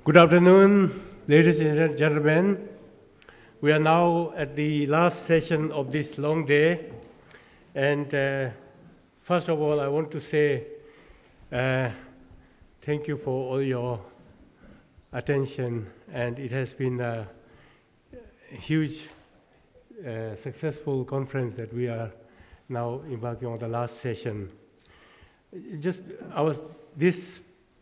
Good afternoon, ladies and gentlemen. We are now at the last session of this long day. And first of all, I want to say thank you for all your attention. And it has been a huge, successful conference that we are now embarking on the last session. This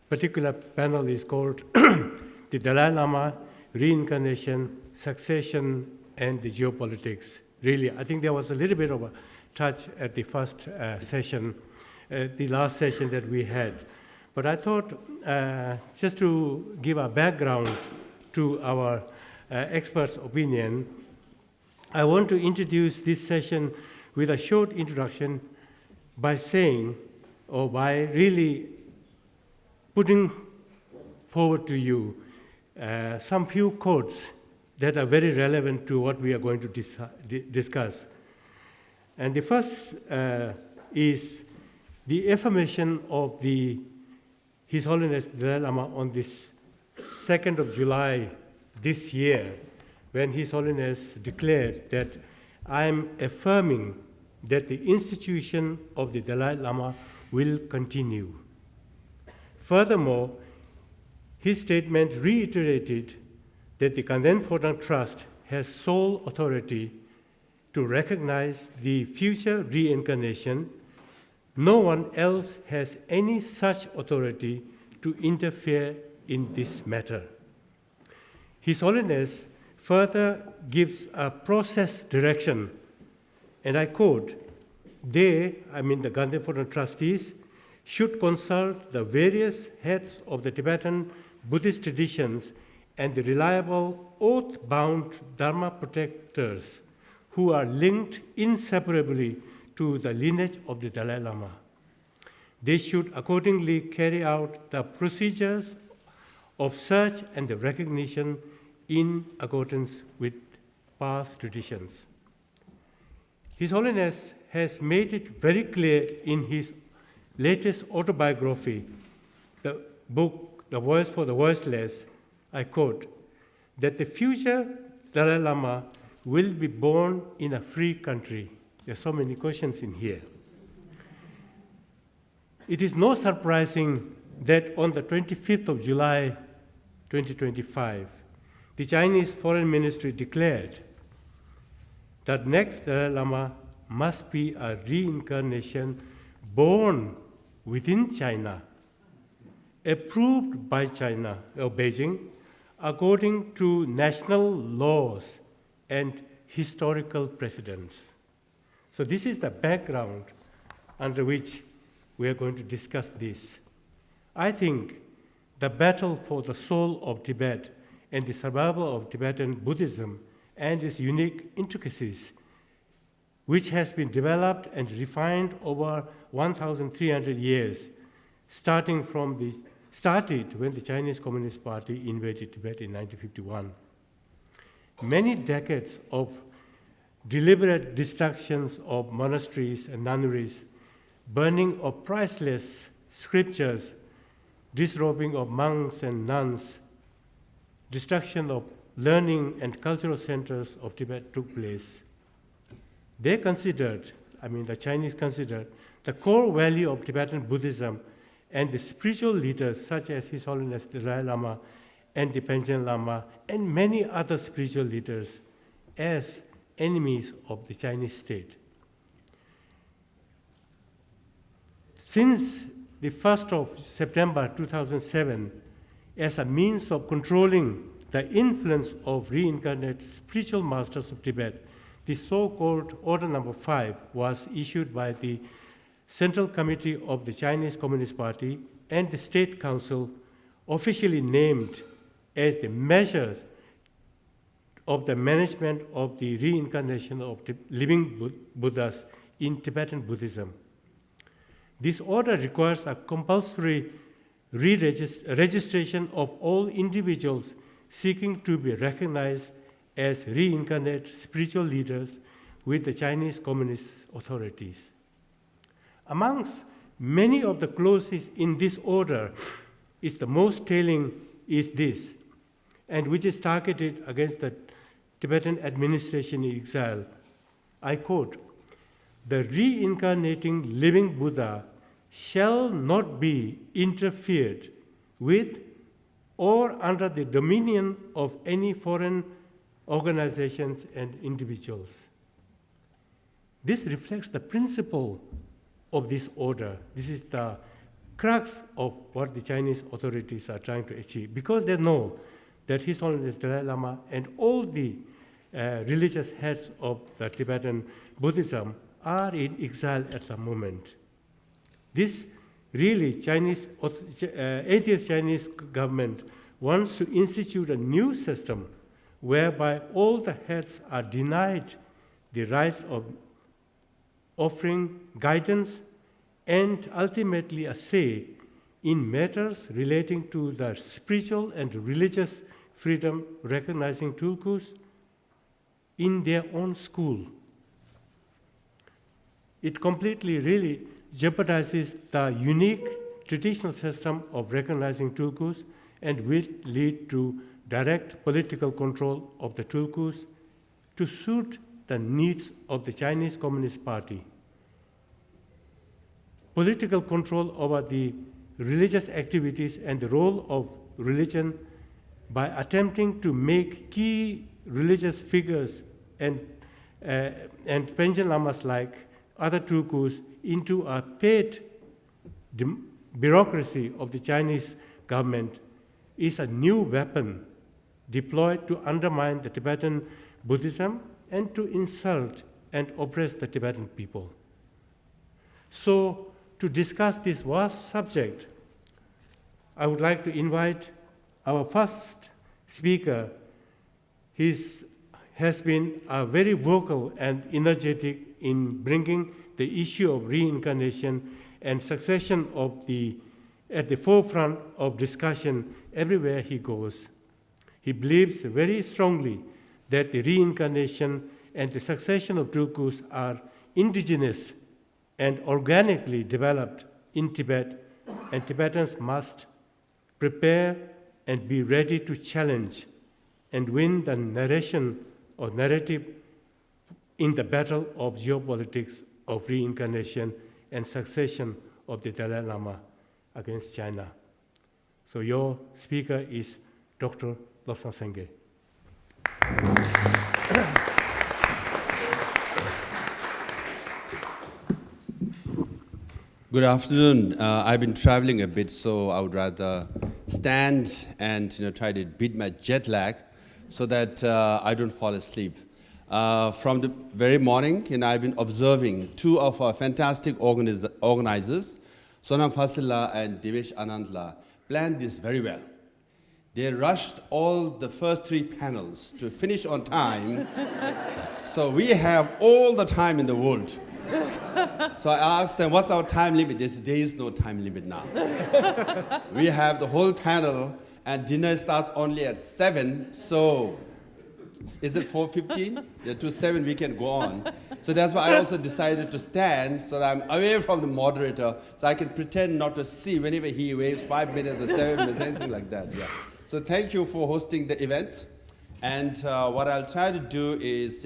particular panel is called the Dalai Lama, Reincarnation, Succession, and the Geopolitics. Really, I think there was a little bit of a touch at the first session, the last session that we had. But I thought just to give a background to our experts' opinion, I want to introduce this session with a short introduction by saying, or by really putting forward to you some few quotes that are very relevant to what we are going to discuss. And the first is the affirmation of His Holiness Dalai Lama on this 2nd of July this year, when His Holiness declared that I am affirming that the institution of the Dalai Lama will continue. Furthermore, his statement reiterated that the Kanden Phorang Trust has sole authority to recognize the future reincarnation. No one else has any such authority to interfere in this matter. His Holiness further gives a process direction, and I quote, the Kanden Phorang trustees, should consult the various heads of the Tibetan Buddhist traditions and the reliable oath-bound Dharma protectors who are linked inseparably to the lineage of the Dalai Lama. They should accordingly carry out the procedures of search and the recognition in accordance with past traditions. His Holiness has made it very clear in his latest autobiography, the book, The Voice for the Voiceless, I quote, that the future Dalai Lama will be born in a free country. There are so many questions in here. It is no surprising that on the 25th of July, 2025, the Chinese Foreign Ministry declared that next Dalai Lama must be a reincarnation born within China, approved by China or Beijing, according to national laws and historical precedents. So this is the background under which we are going to discuss this. I think the battle for the soul of Tibet and the survival of Tibetan Buddhism and its unique intricacies, which has been developed and refined over 1,300 years, started when the Chinese Communist Party invaded Tibet in 1951. Many decades of deliberate destructions of monasteries and nunneries, burning of priceless scriptures, disrobing of monks and nuns, destruction of learning and cultural centers of Tibet took place. They considered, the Chinese considered, the core value of Tibetan Buddhism and the spiritual leaders such as His Holiness the Dalai Lama and the Panchen Lama and many other spiritual leaders as enemies of the Chinese state. Since the 1st of September 2007, as a means of controlling the influence of reincarnate spiritual masters of Tibet, the so-called Order Number 5 was issued by the Central Committee of the Chinese Communist Party and the State Council, officially named as the measures of the management of the reincarnation of the living Buddhas in Tibetan Buddhism. This order requires a compulsory registration of all individuals seeking to be recognized as reincarnate spiritual leaders with the Chinese Communist authorities. Amongst many of the clauses in this order is the most telling is this, and which is targeted against the Tibetan administration in exile. I quote, "The reincarnating living Buddha shall not be interfered with or under the dominion of any foreign organizations and individuals." This reflects the principle of this order. This is the crux of what the Chinese authorities are trying to achieve, because they know that His Holiness Dalai Lama and all the religious heads of the Tibetan Buddhism are in exile at the moment. This really atheist Chinese government wants to institute a new system whereby all the heads are denied the right of offering guidance and ultimately a say in matters relating to the spiritual and religious freedom, recognizing tulkus in their own school. It completely really jeopardizes the unique traditional system of recognizing tulkus and will lead to direct political control of the tulkus to suit the needs of the Chinese Communist Party. Political control over the religious activities and the role of religion by attempting to make key religious figures and pension lamas like other tulkus into a paid bureaucracy of the Chinese government is a new weapon deployed to undermine the Tibetan Buddhism and to insult and oppress the Tibetan people. So, to discuss this vast subject, I would like to invite our first speaker. He has been very vocal and energetic in bringing the issue of reincarnation and succession at the forefront of discussion everywhere he goes. He believes very strongly that the reincarnation and the succession of tulkus are indigenous and organically developed in Tibet, and Tibetans must prepare and be ready to challenge and win the narration or narrative in the battle of geopolitics of reincarnation and succession of the Dalai Lama against China. So your speaker is Dr. Lobsang Sangay. Good afternoon. I've been traveling a bit, so I would rather stand and try to beat my jet lag so that I don't fall asleep. From the very morning, I've been observing two of our fantastic organizers, Sonam and Dibyesh Anand, planned this very well. They rushed all the first three panels to finish on time, so we have all the time in the world. So I asked them, what's our time limit? They said, there is no time limit now. We have the whole panel, and dinner starts only at 7, so is it 4:15? Yeah, to 7 we can go on. So that's why I also decided to stand so that I'm away from the moderator, so I can pretend not to see whenever he waves 5 minutes or 7 minutes, anything like that. Yeah. So thank you for hosting the event. And what I'll try to do is,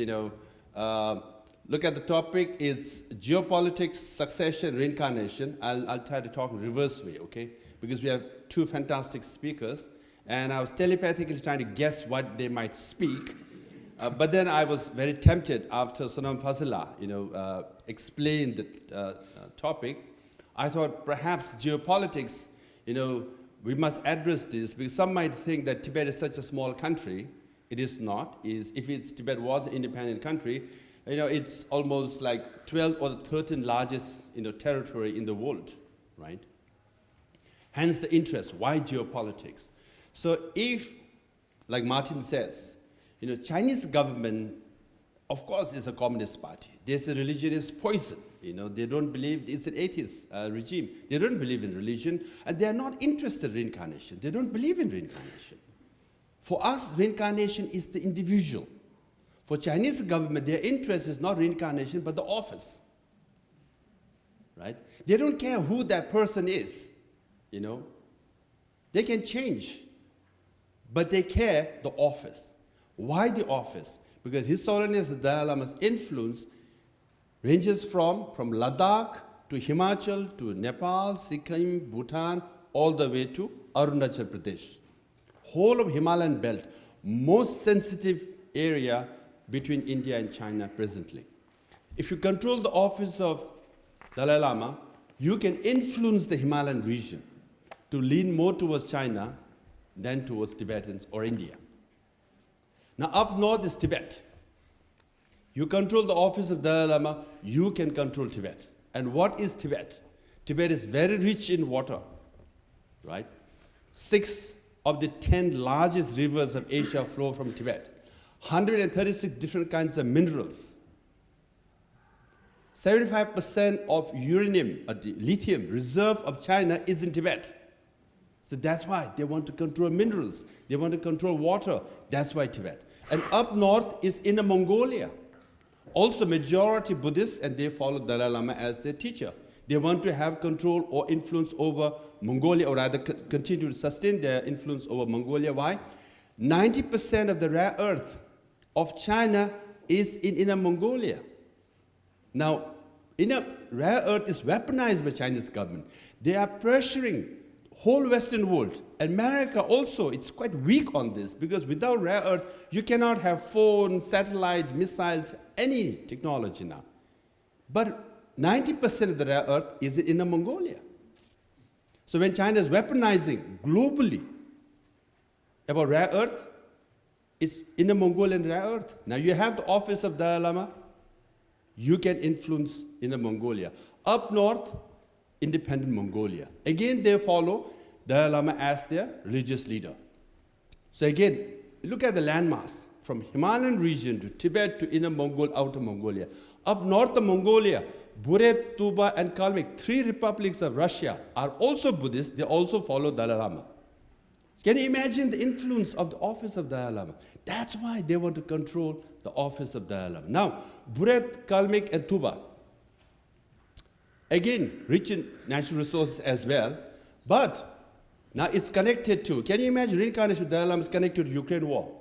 look at the topic. It's geopolitics, succession, reincarnation. I'll try to talk in reverse way, okay? Because we have two fantastic speakers, and I was telepathically trying to guess what they might speak. But then I was very tempted after Sonam explained the topic. I thought perhaps geopolitics, we must address this, because some might think that Tibet is such a small country. It is not. If Tibet was an independent country, it's almost like 12 or 13 largest territory in the world, right? Hence the interest. Why geopolitics? So if, like Martin says, Chinese government, of course, is a communist party. There's a religious poison. They don't believe, it's an atheist regime. They don't believe in religion, and they are not interested in reincarnation. They don't believe in reincarnation. For us, reincarnation is the individual. For Chinese government, their interest is not reincarnation, but the office, right? They don't care who that person is, They can change but they care the office. Why the office? Because His Holiness the Dalai Lama's influence ranges from Ladakh to Himachal to Nepal, Sikkim, Bhutan, all the way to Arunachal Pradesh. Whole of Himalayan belt, most sensitive area between India and China presently. If you control the office of Dalai Lama, you can influence the Himalayan region to lean more towards China than towards Tibetans or India. Now up north is Tibet. You control the office of Dalai Lama, you can control Tibet. And what is Tibet? Tibet is very rich in water, right? 6 of the 10 largest rivers of Asia flow from Tibet. 136 different kinds of minerals. 75% of uranium, the lithium reserve of China is in Tibet. So that's why they want to control minerals. They want to control water. That's why Tibet. And up north is Inner Mongolia. Also majority Buddhists, and they follow Dalai Lama as their teacher. They want to have control or influence over Mongolia, or rather continue to sustain their influence over Mongolia. Why? 90% of the rare earth of China is in Inner Mongolia. Now, rare earth is weaponized by Chinese government. They are pressuring whole Western world. America also, it's quite weak on this, because without rare earth, you cannot have phones, satellites, missiles, any technology now. But 90% of the rare earth is in Inner Mongolia. So when China is weaponizing globally about rare earth, it's Inner Mongolian rare earth. Now you have the office of Dalai Lama, you can influence Inner Mongolia. Up north, independent Mongolia. Again, they follow Dalai Lama as their religious leader. So again, look at the landmass from Himalayan region to Tibet to Inner Mongol, Outer Mongolia. Up north of Mongolia, Buret, Tuba, and Kalmyk, 3 republics of Russia, are also Buddhist. They also follow Dalai Lama. Can you imagine the influence of the office of Dalai Lama? That's why they want to control the office of Dalai Lama. Now, Buret, Kalmyk, and Tuba, again, rich in natural resources as well, but now it's connected to, can you imagine reincarnation of Dalai Lama is connected to the Ukraine war?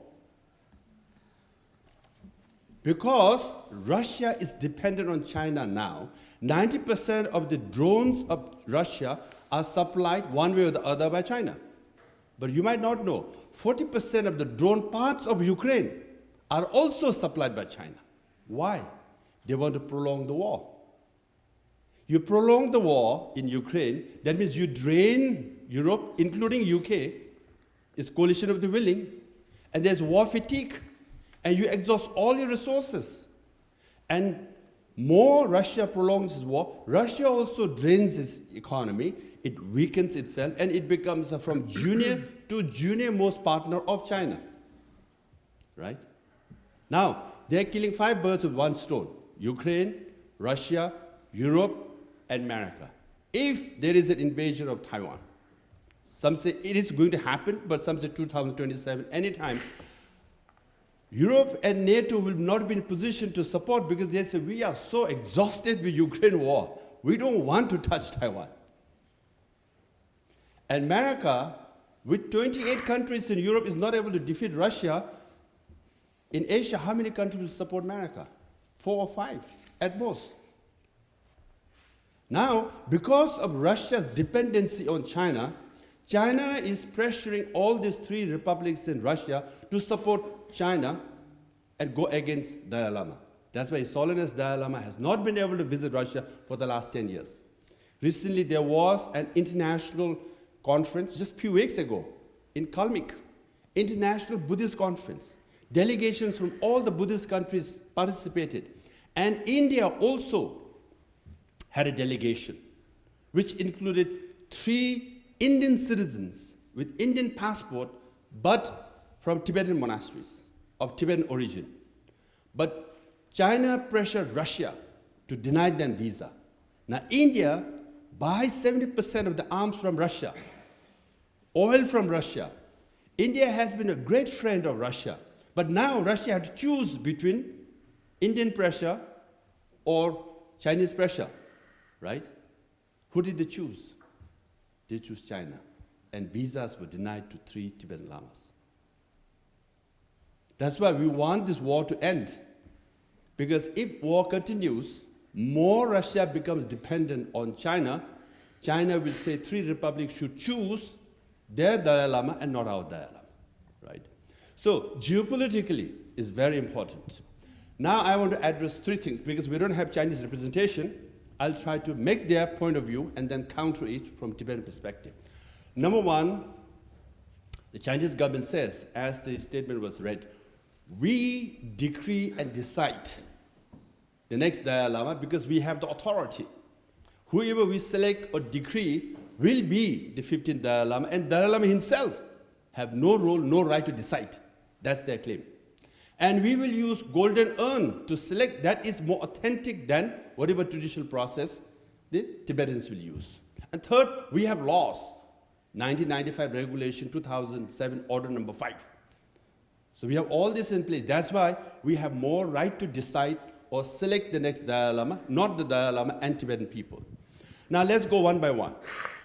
Because Russia is dependent on China now, 90% of the drones of Russia are supplied one way or the other by China. But you might not know, 40% of the drone parts of Ukraine are also supplied by China. Why? They want to prolong the war. You prolong the war in Ukraine, that means you drain Europe, including UK, it's coalition of the willing, and there's war fatigue, and you exhaust all your resources. And more Russia prolongs its war, Russia also drains its economy, it weakens itself, and it becomes from junior to junior most partner of China, right? Now, they're killing 5 birds with 1 stone. Ukraine, Russia, Europe, and America. If there is an invasion of Taiwan, some say it is going to happen, but some say 2027, anytime, Europe and NATO will not be in position to support, because they say, we are so exhausted with Ukraine war. We don't want to touch Taiwan. And America, with 28 countries in Europe, is not able to defeat Russia. In Asia, how many countries will support America? 4 or 5 at most. Now, because of Russia's dependency on China, China is pressuring all these 3 republics in Russia to support China and go against Dalai Lama. That's why His Holiness Dalai Lama has not been able to visit Russia for the last 10 years. Recently, there was an international conference just a few weeks ago in Kalmyk, International Buddhist Conference. Delegations from all the Buddhist countries participated. And India also had a delegation, which included 3 Indian citizens with Indian passport, but from Tibetan monasteries of Tibetan origin. But China pressured Russia to deny them visa. Now India buys 70% of the arms from Russia, oil from Russia. India has been a great friend of Russia, but now Russia had to choose between Indian pressure or Chinese pressure, right? Who did they choose? They chose China, and visas were denied to 3 Tibetan lamas. That's why we want this war to end. Because if war continues, more Russia becomes dependent on China. China will say 3 republics should choose their Dalai Lama and not our Dalai Lama, right? So geopolitically is very important. Now I want to address 3 things because we don't have Chinese representation. I'll try to make their point of view and then counter it from Tibetan perspective. Number 1, the Chinese government says, as the statement was read, we decree and decide the next Dalai Lama because we have the authority. Whoever we select or decree will be the 15th Dalai Lama, and Dalai Lama himself have no role, no right to decide. That's their claim. And we will use golden urn to select that is more authentic than whatever traditional process the Tibetans will use. And third, we have laws. 1995 regulation, 2007 order number 5. So we have all this in place. That's why we have more right to decide or select the next Dalai Lama, not the Dalai Lama and Tibetan people. Now let's go one by one.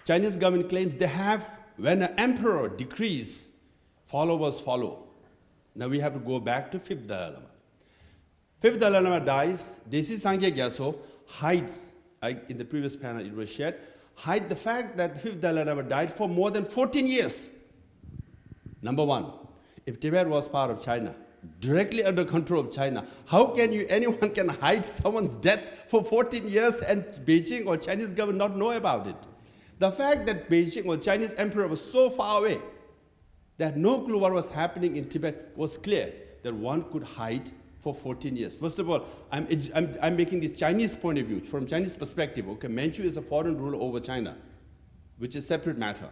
Chinese government claims they have, when an emperor decrees, followers follow. Now we have to go back to 5th Dalai Lama. 5th Dalai Lama dies, Desi Sangay Gyatso hides, in the previous panel it was shared, hide the fact that the 5th Dalai Lama died for more than 14 years. Number 1, if Tibet was part of China, directly under control of China, how can anyone can hide someone's death for 14 years and Beijing or Chinese government not know about it? The fact that Beijing or Chinese emperor was so far away that no clue what was happening in Tibet was clear that one could hide for 14 years. First of all, I'm making this Chinese point of view, from Chinese perspective. Okay, Manchu is a foreign ruler over China, which is a separate matter.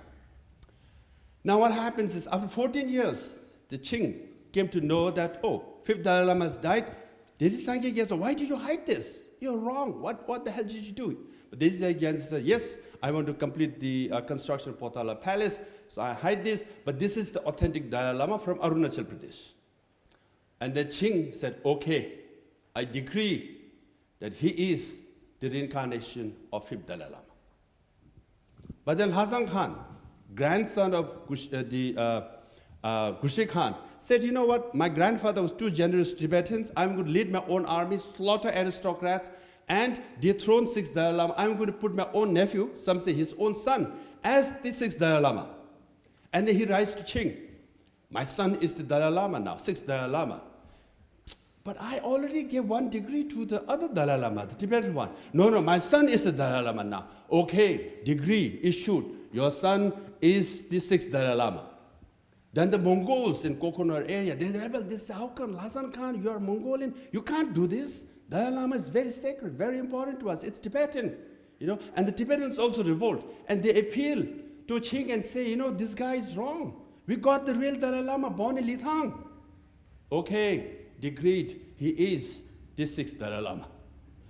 Now what happens is, after 14 years, the Qing came to know that, oh, 5th Dalai Lama has died. Desi Sangye Gyatso, why did you hide this? You're wrong. What the hell did you do? But Desi Sangye Gyatso said, yes, I want to complete the construction of Potala Palace, so I hide this, but this is the authentic Dalai Lama from Arunachal Pradesh. And the Qing said, okay, I decree that he is the reincarnation of 5th Dalai Lama. But then Hazan Khan, grandson of Gushe Khan, said, you know what, my grandfather was too generous to Tibetans, I'm going to lead my own army, slaughter aristocrats, and dethrone 6th Dalai Lama. I'm going to put my own nephew, some say his own son, as the 6th Dalai Lama. And then he writes to Qing, my son is the Dalai Lama now, 6th Dalai Lama. But I already gave 1 degree to the other Dalai Lama, the Tibetan one. No, my son is the Dalai Lama now. Okay, degree issued. Your son is the 6th Dalai Lama. Then the Mongols in Kokonur area, they rebel. They say, how come, Hazan Khan, you are Mongolian? You can't do this. Dalai Lama is very sacred, very important to us. It's Tibetan, you know. And the Tibetans also revolt. And they appeal to Qing and say, you know, this guy is wrong. We got the real Dalai Lama born in Lithang. Okay, decreed, he is the 6th Dalai Lama.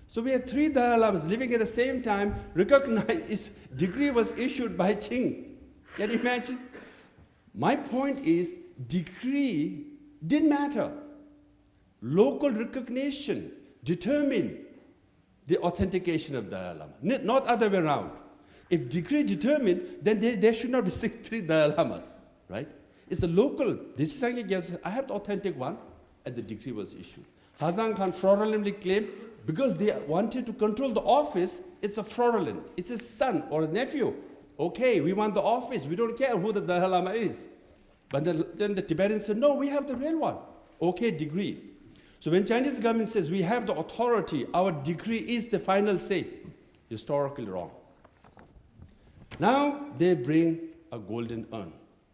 So we had 3 Dalai Lamas living at the same time, recognized, his decree was issued by Qing. Can you imagine? My point is, decree didn't matter. Local recognition determined the authentication of Dalai Lama, not other way around. If decree determined, then there should not be 3 Dalai Lamas, right? It's the local. This is Sangye Gyatso, I have the authentic one, and the decree was issued. Hazan Khan fraudulently claimed, because they wanted to control the office, it's a fraudulent. It's his son or a nephew. Okay, we want the office. We don't care who the Dalai Lama is. But then the Tibetans said, no, we have the real one. Okay, decree. So when Chinese government says we have the authority, our decree is the final say, historically wrong. Now they bring a golden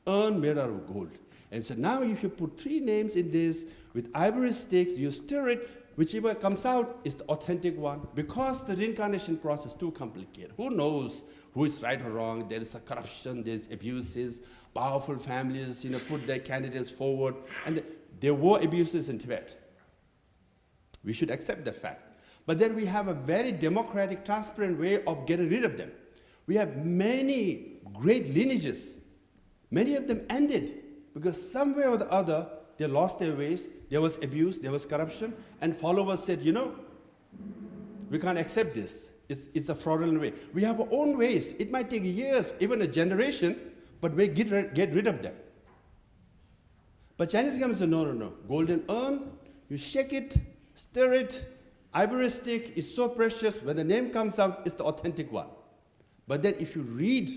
urn made out of gold. And so now if you put 3 names in this with ivory sticks, you stir it, whichever comes out is the authentic one. Because the reincarnation process is too complicated. Who knows who is right or wrong? There is a corruption, there's abuses, powerful families, put their candidates forward. And there were abuses in Tibet. We should accept that fact. But then we have a very democratic, transparent way of getting rid of them. We have many great lineages. Many of them ended because some way or the other, they lost their ways, there was abuse, there was corruption, and followers said, we can't accept this. It's a fraudulent way. We have our own ways. It might take years, even a generation, but we get rid of them. But Chinese government said, no. Golden urn, you shake it, stir it, ivory stick is so precious. When the name comes out, it's the authentic one. But then if you read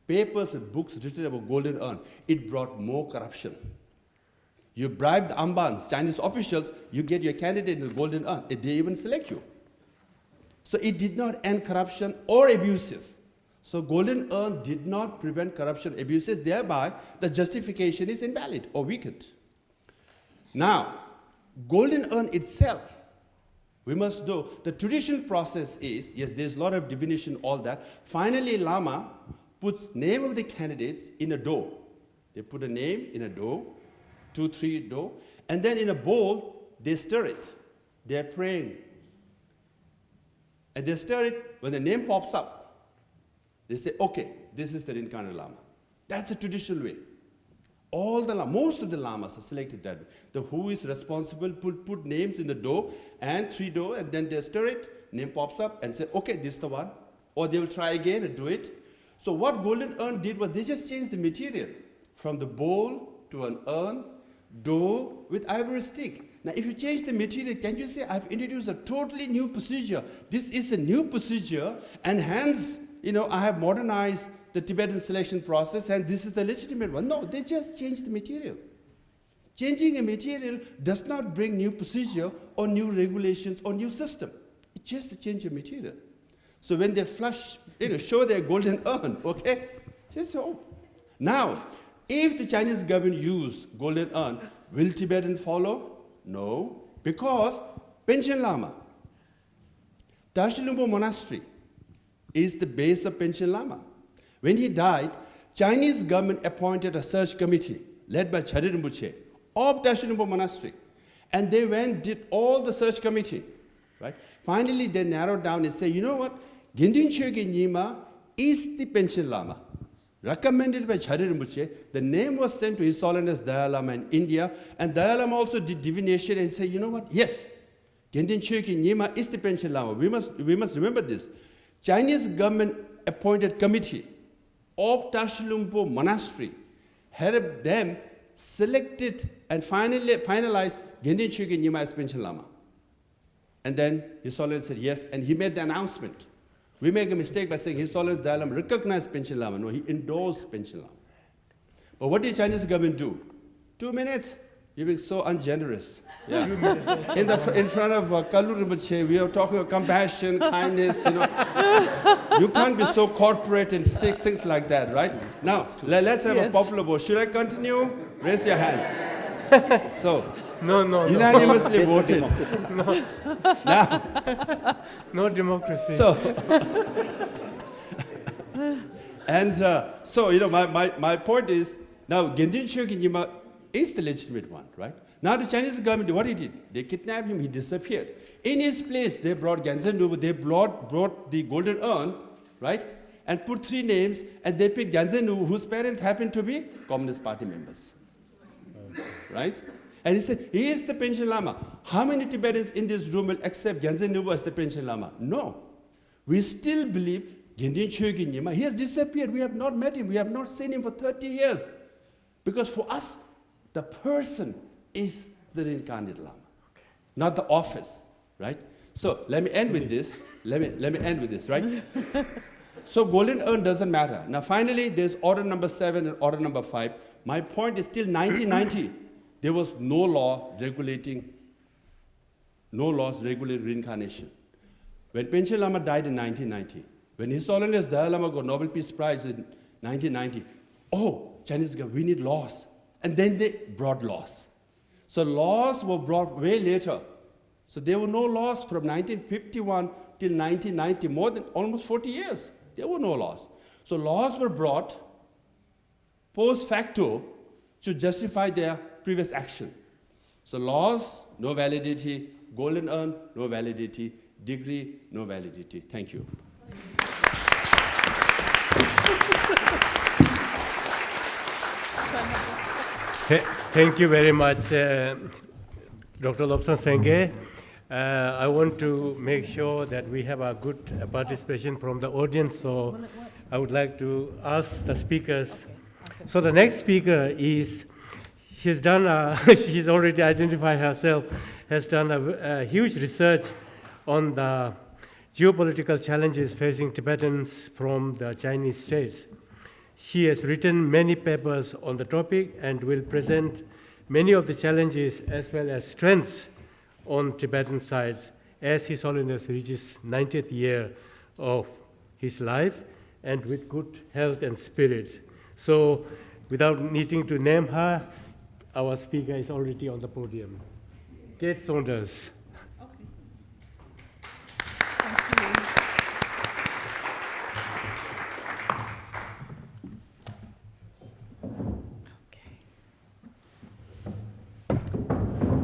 papers and books written about golden urn, it brought more corruption. You bribe the ambans, Chinese officials, you get your candidate in the golden urn. They even select you. So it did not end corruption or abuses. So golden urn did not prevent corruption abuses, thereby the justification is invalid or weakened. Now, golden urn itself, we must know the traditional process is, yes, there's a lot of divination, all that. Finally, Lama puts name of the candidates in a dough. They put a name in a dough, 2, 3 dough, and then in a bowl, they stir it. They're praying. And they stir it, when the name pops up, they say, okay, this is the reincarnated Lama. That's the traditional way. Most of the Lamas are selected that way. Who is responsible put names in the dough, and 3 dough, and then they stir it, name pops up, and say, okay, this is the one. Or they will try again and do it. So what golden urn did was they just changed the material from the bowl to an urn, dough with ivory stick. Now, if you change the material, can you say, I've introduced a totally new procedure. This is a new procedure, and hence, I have modernized the Tibetan selection process, and this is the legitimate one. No, they just changed the material. Changing a material does not bring new procedure or new regulations or new system. It's just a change of material. So when they show their golden urn, okay, just hope. Now, if the Chinese government use golden urn, will Tibetan follow? No, because Panchen Lama, Tashalumbo Monastery, is the base of Panchen Lama. When he died, Chinese government appointed a search committee led by Chari Rinpoche of Tashalumbo Monastery. And they did all the search committee, right? Finally, they narrowed down and said, you know what? Gendin Choge Nyima is the Panchen Lama. Recommended by Chari Rinpoche, the name was sent to His Holiness Dalai Lama in India, and Dalai Lama also did divination and said, you know what? Yes, Gendin Choge Nyima is the Panchen Lama. We must remember this. Chinese government appointed committee of Tashalumpo Monastery had them selected and finalized Gendin Choge Nyima as Panchen Lama. And then His Holiness said yes, and he made the announcement. We make a mistake by saying His Holiness Dalai Lama recognized Panchen Lama. No, he endorsed Panchen Lama. But what did Chinese government do? 2 minutes. You're being so ungenerous. Yeah. In front of Kalu Rinpoche, we are talking about compassion, kindness, You can't be so corporate and stick things like that, right? Now, let's have a popular vote. Should I continue? Raise your hand. So, No. unanimously voted. No. Now, No democracy. so, and my point is, now Gendin Choge Nyima is the legitimate one, right? Now the Chinese government, what he did? They kidnapped him, he disappeared. In his place, they brought Ganzen Nubu, they brought the golden urn, right? And put 3 names, and they picked Ganzen Nubu, whose parents happened to be Communist Party members, right? And he said, he is the Panchen Lama. How many Tibetans in this room will accept Ganzen Nubu as the Panchen Lama? No. We still believe Gendin Choge Nyima. He has disappeared. We have not met him. We have not seen him for 30 years. Because for us, the person is the reincarnated Lama, not the office, right? So let me end with this. Let me end with this, right? So golden urn doesn't matter. Now finally, there's order number 7 and order number 5. My point is still 1990. There was no laws regulating reincarnation. When Panchen Lama died in 1990, when His Holiness Dalai Lama got Nobel Peace Prize in 1990, Chinese government, we need laws. And then they brought laws. So laws were brought way later. So there were no laws from 1951 till 1990, more than almost 40 years. There were no laws. So laws were brought post facto to justify their previous action. So laws, no validity. Golden urn, no validity. Degree, no validity. Thank you. Thank you very much, Dr. Lobsang Sangay. I want to make sure that we have a good participation from the audience, so I would like to ask the speakers. So the next speaker is she's done, she's already identified herself, has done a huge research on the geopolitical challenges facing Tibetans from the Chinese states. She has written many papers on the topic and will present many of the challenges as well as strengths on Tibetan sides as His Holiness reaches 90th year of his life and with good health and spirit. So without needing to name her, our speaker is already on the podium. Kate Saunders.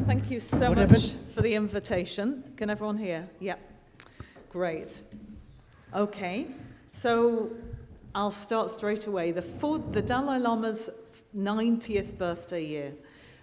Thank you so much for the invitation. Can everyone hear? Yeah, great. Okay, so I'll start straight away. The Dalai Lama's 90th birthday year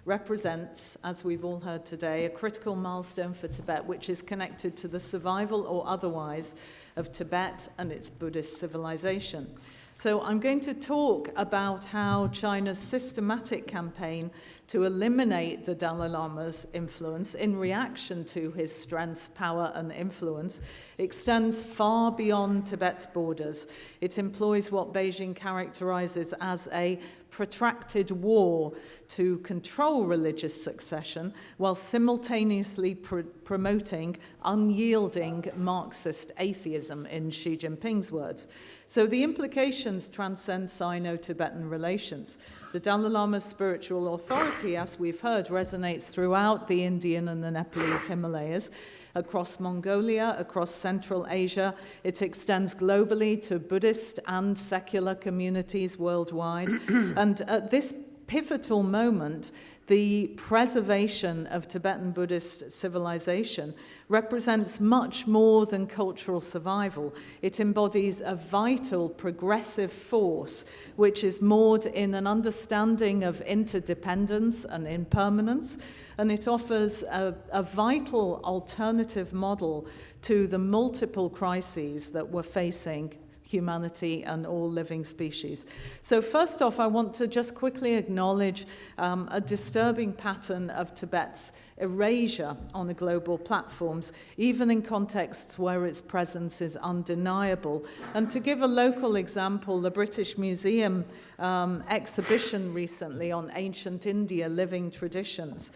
represents, as we've all heard today, a critical milestone for Tibet, which is connected to the survival or otherwise of Tibet and its Buddhist civilization. So I'm going to talk about how China's systematic campaign to eliminate the Dalai Lama's influence in reaction to his strength, power, and influence extends far beyond Tibet's borders. It employs what Beijing characterizes as a protracted war to control religious succession while simultaneously promoting unyielding Marxist atheism, in Xi Jinping's words. So the implications transcend Sino-Tibetan relations. The Dalai Lama's spiritual authority, as we've heard, resonates throughout the Indian and the Nepalese Himalayas, across Mongolia, across Central Asia. It extends globally to Buddhist and secular communities worldwide. And at this pivotal moment, the preservation of Tibetan Buddhist civilization represents much more than cultural survival. It embodies a vital, progressive force, which is moored in an understanding of interdependence and impermanence, and it offers a vital alternative model to the multiple crises that we're facing humanity and all living species. So first off, I want to just quickly acknowledge a disturbing pattern of Tibet's erasure on the global platforms, even in contexts where its presence is undeniable. And to give a local example, the British Museum exhibition recently on ancient India living traditions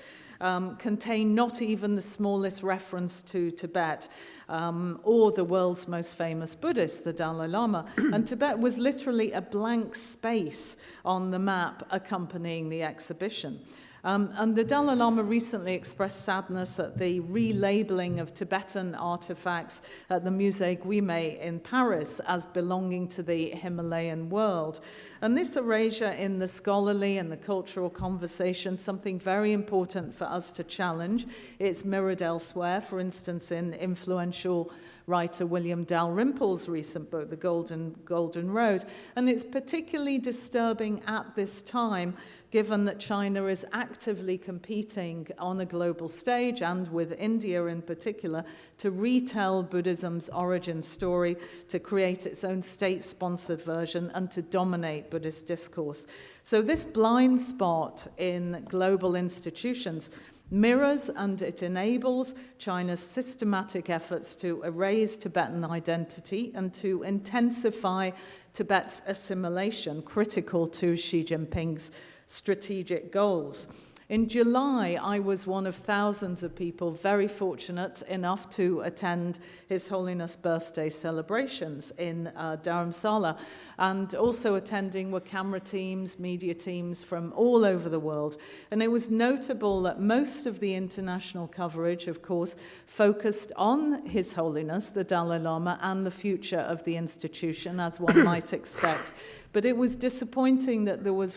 contain not even the smallest reference to Tibet or the world's most famous Buddhist, the Dalai Lama. And Tibet was literally a blank space on the map accompanying the exhibition. And the Dalai Lama recently expressed sadness at the relabeling of Tibetan artifacts at the Musée Guimet in Paris as belonging to the Himalayan world. And this erasure in the scholarly and the cultural conversation, something very important for us to challenge. It's mirrored elsewhere, for instance, in influential writer William Dalrymple's recent book, The Golden Road. And it's particularly disturbing at this time, given that China is actively competing on a global stage, and with India in particular, to retell Buddhism's origin story, to create its own state-sponsored version, and to dominate Buddhist discourse. So this blind spot in global institutions mirrors and it enables China's systematic efforts to erase Tibetan identity and to intensify Tibet's assimilation, critical to Xi Jinping's strategic goals. In July, I was one of thousands of people very fortunate enough to attend His Holiness birthday celebrations in Dharamsala, and also attending were camera teams, media teams from all over the world. And it was notable that most of the international coverage, of course, focused on His Holiness, the Dalai Lama, and the future of the institution, as one might expect. But it was disappointing that there was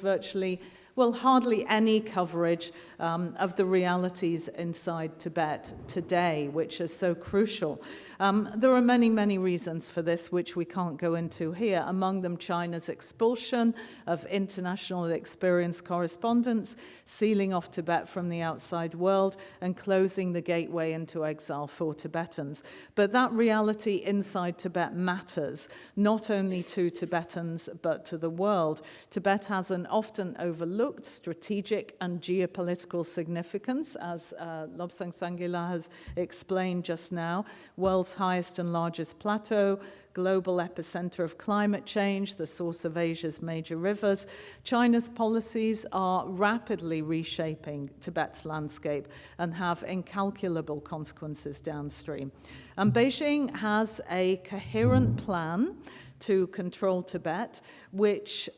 hardly any coverage of the realities inside Tibet today, which is so crucial. There are many, many reasons for this, which we can't go into here. Among them, China's expulsion of international experienced correspondents, sealing off Tibet from the outside world, and closing the gateway into exile for Tibetans. But that reality inside Tibet matters, not only to Tibetans, but to the world. Tibet has an often overlooked overlooked strategic and geopolitical significance, as Lobsang Sangay has explained just now. World's highest and largest plateau, global epicenter of climate change, the source of Asia's major rivers. China's policies are rapidly reshaping Tibet's landscape and have incalculable consequences downstream. And Beijing has a coherent plan to control Tibet, which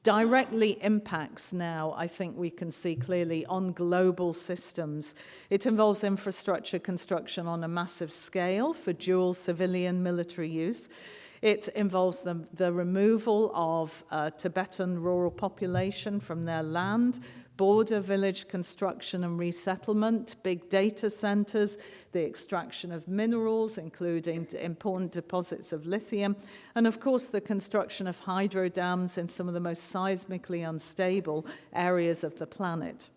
directly impacts now, I think we can see clearly, on global systems. It involves infrastructure construction on a massive scale for dual civilian military use. It involves the removal of Tibetan rural population from their land, border village construction and resettlement, big data centers, the extraction of minerals, including important deposits of lithium, and of course the construction of hydro dams in some of the most seismically unstable areas of the planet.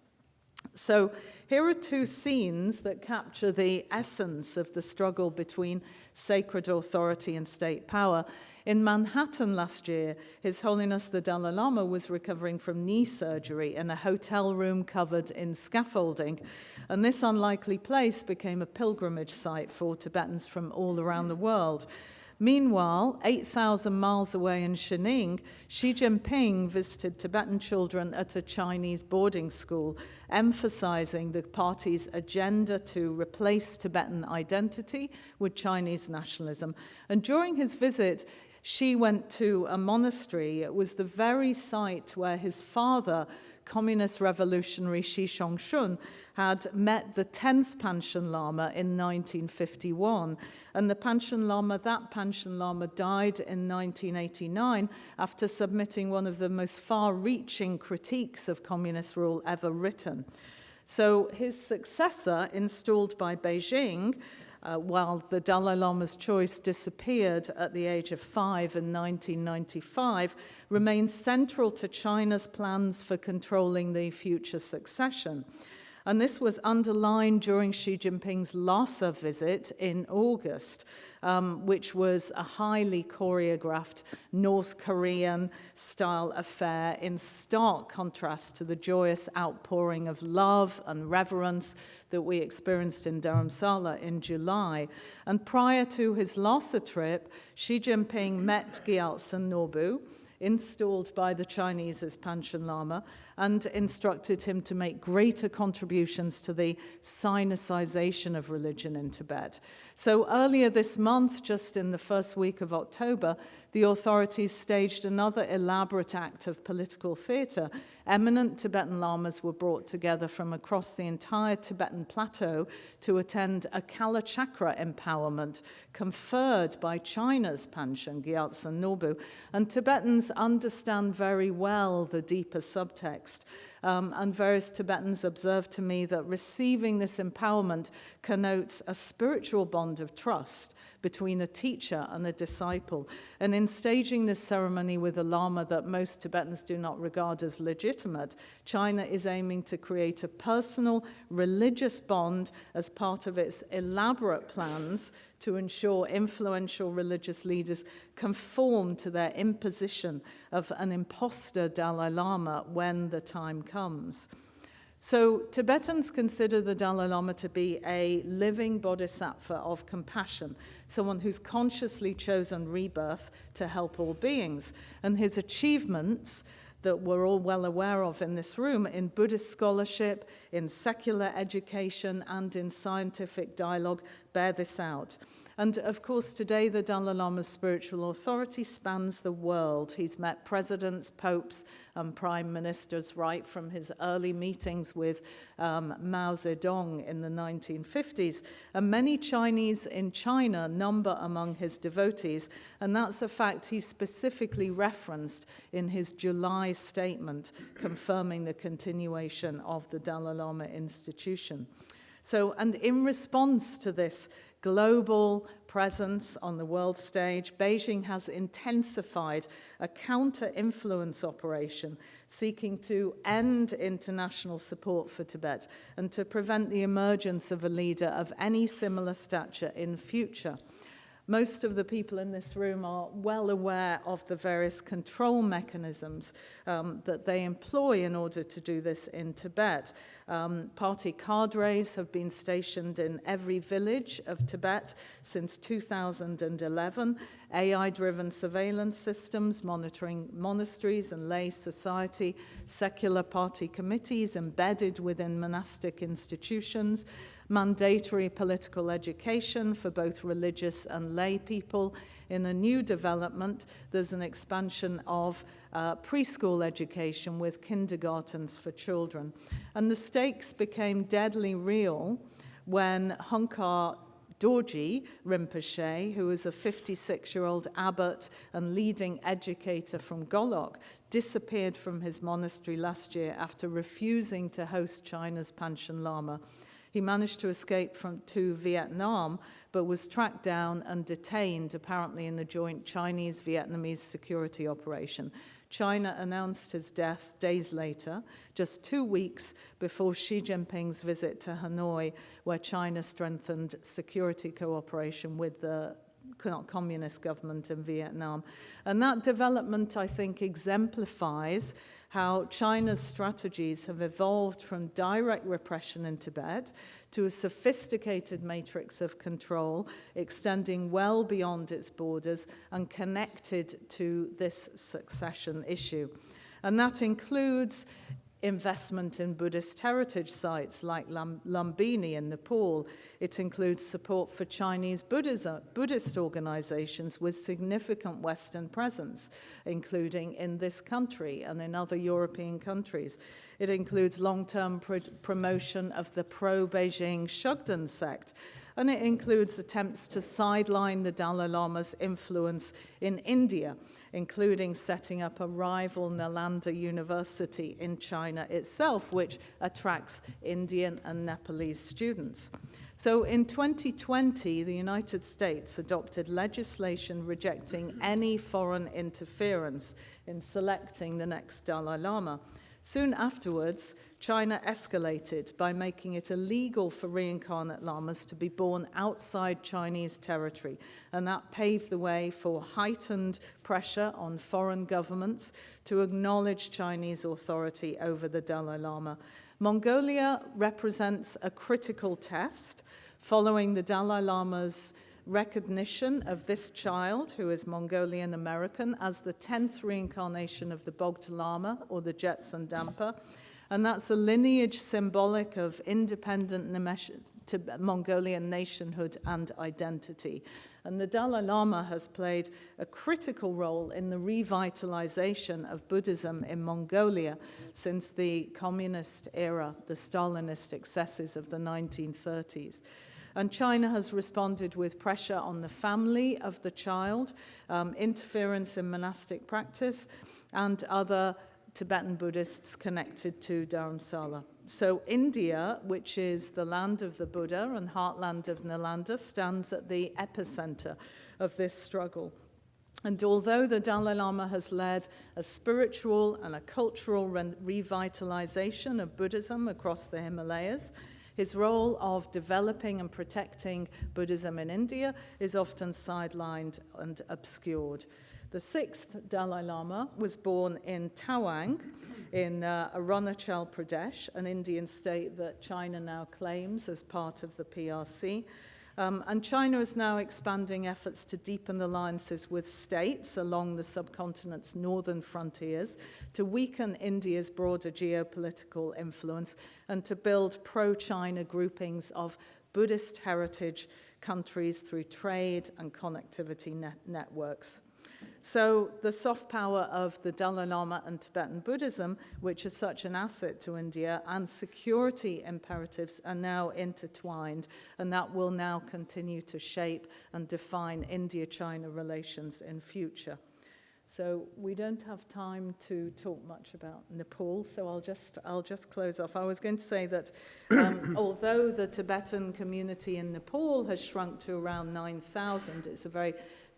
So here are two scenes that capture the essence of the struggle between sacred authority and state power. In Manhattan last year, His Holiness the Dalai Lama was recovering from knee surgery in a hotel room covered in scaffolding. And this unlikely place became a pilgrimage site for Tibetans from all around the world. Meanwhile, 8,000 miles away in Xining, Xi Jinping visited Tibetan children at a Chinese boarding school, emphasizing the party's agenda to replace Tibetan identity with Chinese nationalism. And during his visit, Xi went to a monastery. It was the very site where his father, communist revolutionary Shi Shongshun, had met the 10th Panchen Lama in 1951. And that Panchen Lama died in 1989 after submitting one of the most far-reaching critiques of communist rule ever written. So his successor, installed by Beijing, while the Dalai Lama's choice disappeared at the age of 5 in 1995, remains central to China's plans for controlling the future succession. And this was underlined during Xi Jinping's Lhasa visit in August, which was a highly choreographed North Korean-style affair in stark contrast to the joyous outpouring of love and reverence that we experienced in Dharamsala in July. And prior to his Lhasa trip, Xi Jinping met Gyaltsen Norbu, installed by the Chinese as Panchen Lama, and instructed him to make greater contributions to the Sinicization of religion in Tibet. So earlier this month, just in the first week of October, the authorities staged another elaborate act of political theater. Eminent Tibetan lamas were brought together from across the entire Tibetan plateau to attend a Kala Chakra empowerment conferred by China's Panchen Gyaltsen Norbu. And Tibetans understand very well the deeper subtext. And various Tibetans observed to me that receiving this empowerment connotes a spiritual bond of trust between a teacher and a disciple. And in staging this ceremony with a Lama that most Tibetans do not regard as legitimate, China is aiming to create a personal religious bond as part of its elaborate plans to ensure influential religious leaders conform to their imposition of an imposter Dalai Lama when the time comes. So Tibetans consider the Dalai Lama to be a living bodhisattva of compassion, someone who's consciously chosen rebirth to help all beings. And his achievements that we're all well aware of in this room in Buddhist scholarship, in secular education, and in scientific dialogue bear this out. And of course, today the Dalai Lama's spiritual authority spans the world. He's met presidents, popes, and prime ministers right from his early meetings with Mao Zedong in the 1950s. And many Chinese in China number among his devotees, and that's a fact he specifically referenced in his July statement confirming the continuation of the Dalai Lama institution. So, and in response to this global presence on the world stage, Beijing has intensified a counter-influence operation seeking to end international support for Tibet and to prevent the emergence of a leader of any similar stature in future. Most of the people in this room are well aware of the various control mechanisms that they employ in order to do this in Tibet. Party cadres have been stationed in every village of Tibet since 2011. AI-driven surveillance systems monitoring monasteries and lay society, secular party committees embedded within monastic institutions, mandatory political education for both religious and lay people. In a new development, there's an expansion of preschool education with kindergartens for children. And the stakes became deadly real when Hunkar Dorji Rinpoche, who was a 56-year-old abbot and leading educator from Golok, disappeared from his monastery last year after refusing to host China's Panchen Lama. He managed to escape to Vietnam, but was tracked down and detained, apparently in the joint Chinese-Vietnamese security operation. China announced his death days later, just 2 weeks before Xi Jinping's visit to Hanoi, where China strengthened security cooperation with the communist government in Vietnam. And that development, I think, exemplifies how China's strategies have evolved from direct repression in Tibet to a sophisticated matrix of control extending well beyond its borders and connected to this succession issue. And that includes investment in Buddhist heritage sites like Lumbini in Nepal. It includes support for Chinese Buddhist organizations with significant Western presence, including in this country and in other European countries. It includes long-term promotion of the pro-Beijing Shugden sect, and it includes attempts to sideline the Dalai Lama's influence in India, including setting up a rival Nalanda University in China itself, which attracts Indian and Nepalese students. So in 2020, the United States adopted legislation rejecting any foreign interference in selecting the next Dalai Lama. Soon afterwards, China escalated by making it illegal for reincarnate lamas to be born outside Chinese territory, and that paved the way for heightened pressure on foreign governments to acknowledge Chinese authority over the Dalai Lama. Mongolia represents a critical test following the Dalai Lama's recognition of this child, who is Mongolian American, as the 10th reincarnation of the Bogd Lama, or the Jetsun Dampa. And that's a lineage symbolic of independent Mongolian nationhood and identity. And the Dalai Lama has played a critical role in the revitalization of Buddhism in Mongolia since the communist era, the Stalinist excesses of the 1930s. And China has responded with pressure on the family of the child, interference in monastic practice, and other Tibetan Buddhists connected to Dharamsala. So India, which is the land of the Buddha and heartland of Nalanda, stands at the epicenter of this struggle. And although the Dalai Lama has led a spiritual and a cultural revitalization of Buddhism across the Himalayas, his role of developing and protecting Buddhism in India is often sidelined and obscured. The 6th Dalai Lama was born in Tawang in Arunachal Pradesh, an Indian state that China now claims as part of the PRC. And China is now expanding efforts to deepen alliances with states along the subcontinent's northern frontiers, to weaken India's broader geopolitical influence, and to build pro-China groupings of Buddhist heritage countries through trade and connectivity networks. So the soft power of the Dalai Lama and Tibetan Buddhism, which is such an asset to India, and security imperatives are now intertwined, and that will now continue to shape and define India-China relations in future. So we don't have time to talk much about Nepal, so I'll just close off. I was going to say that although the Tibetan community in Nepal has shrunk to around 9,000, it's a very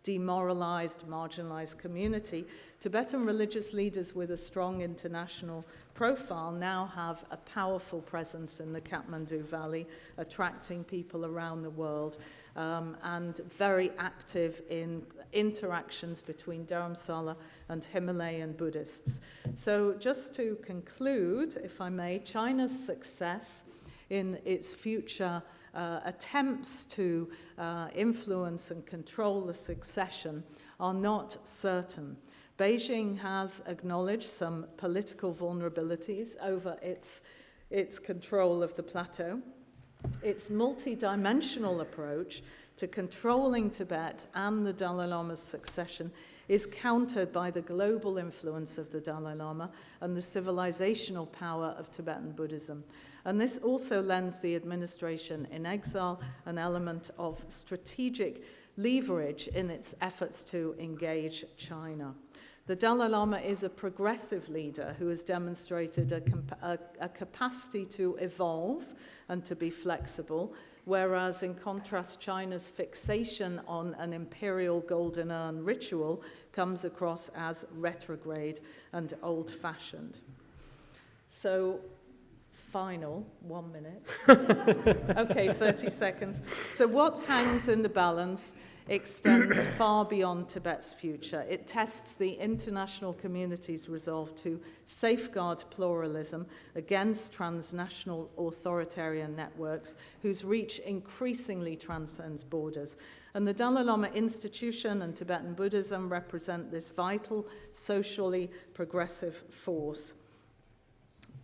demoralized, marginalized community, Tibetan religious leaders with a strong international profile now have a powerful presence in the Kathmandu Valley, attracting people around the world, and very active in interactions between Dharamsala and Himalayan Buddhists. So just to conclude, if I may, China's success in its future attempts to influence and control the succession are not certain. Beijing has acknowledged some political vulnerabilities over its control of the plateau. Its multidimensional approach to controlling Tibet and the Dalai Lama's succession is countered by the global influence of the Dalai Lama and the civilizational power of Tibetan Buddhism. And this also lends the administration in exile an element of strategic leverage in its efforts to engage China. The Dalai Lama is a progressive leader who has demonstrated a capacity to evolve and to be flexible, whereas in contrast, China's fixation on an imperial golden urn ritual comes across as retrograde and old-fashioned. So, final, 1 minute. Okay, 30 seconds. So what hangs in the balance extends far beyond Tibet's future. It tests the international community's resolve to safeguard pluralism against transnational authoritarian networks whose reach increasingly transcends borders. And the Dalai Lama institution and Tibetan Buddhism represent this vital, socially progressive force.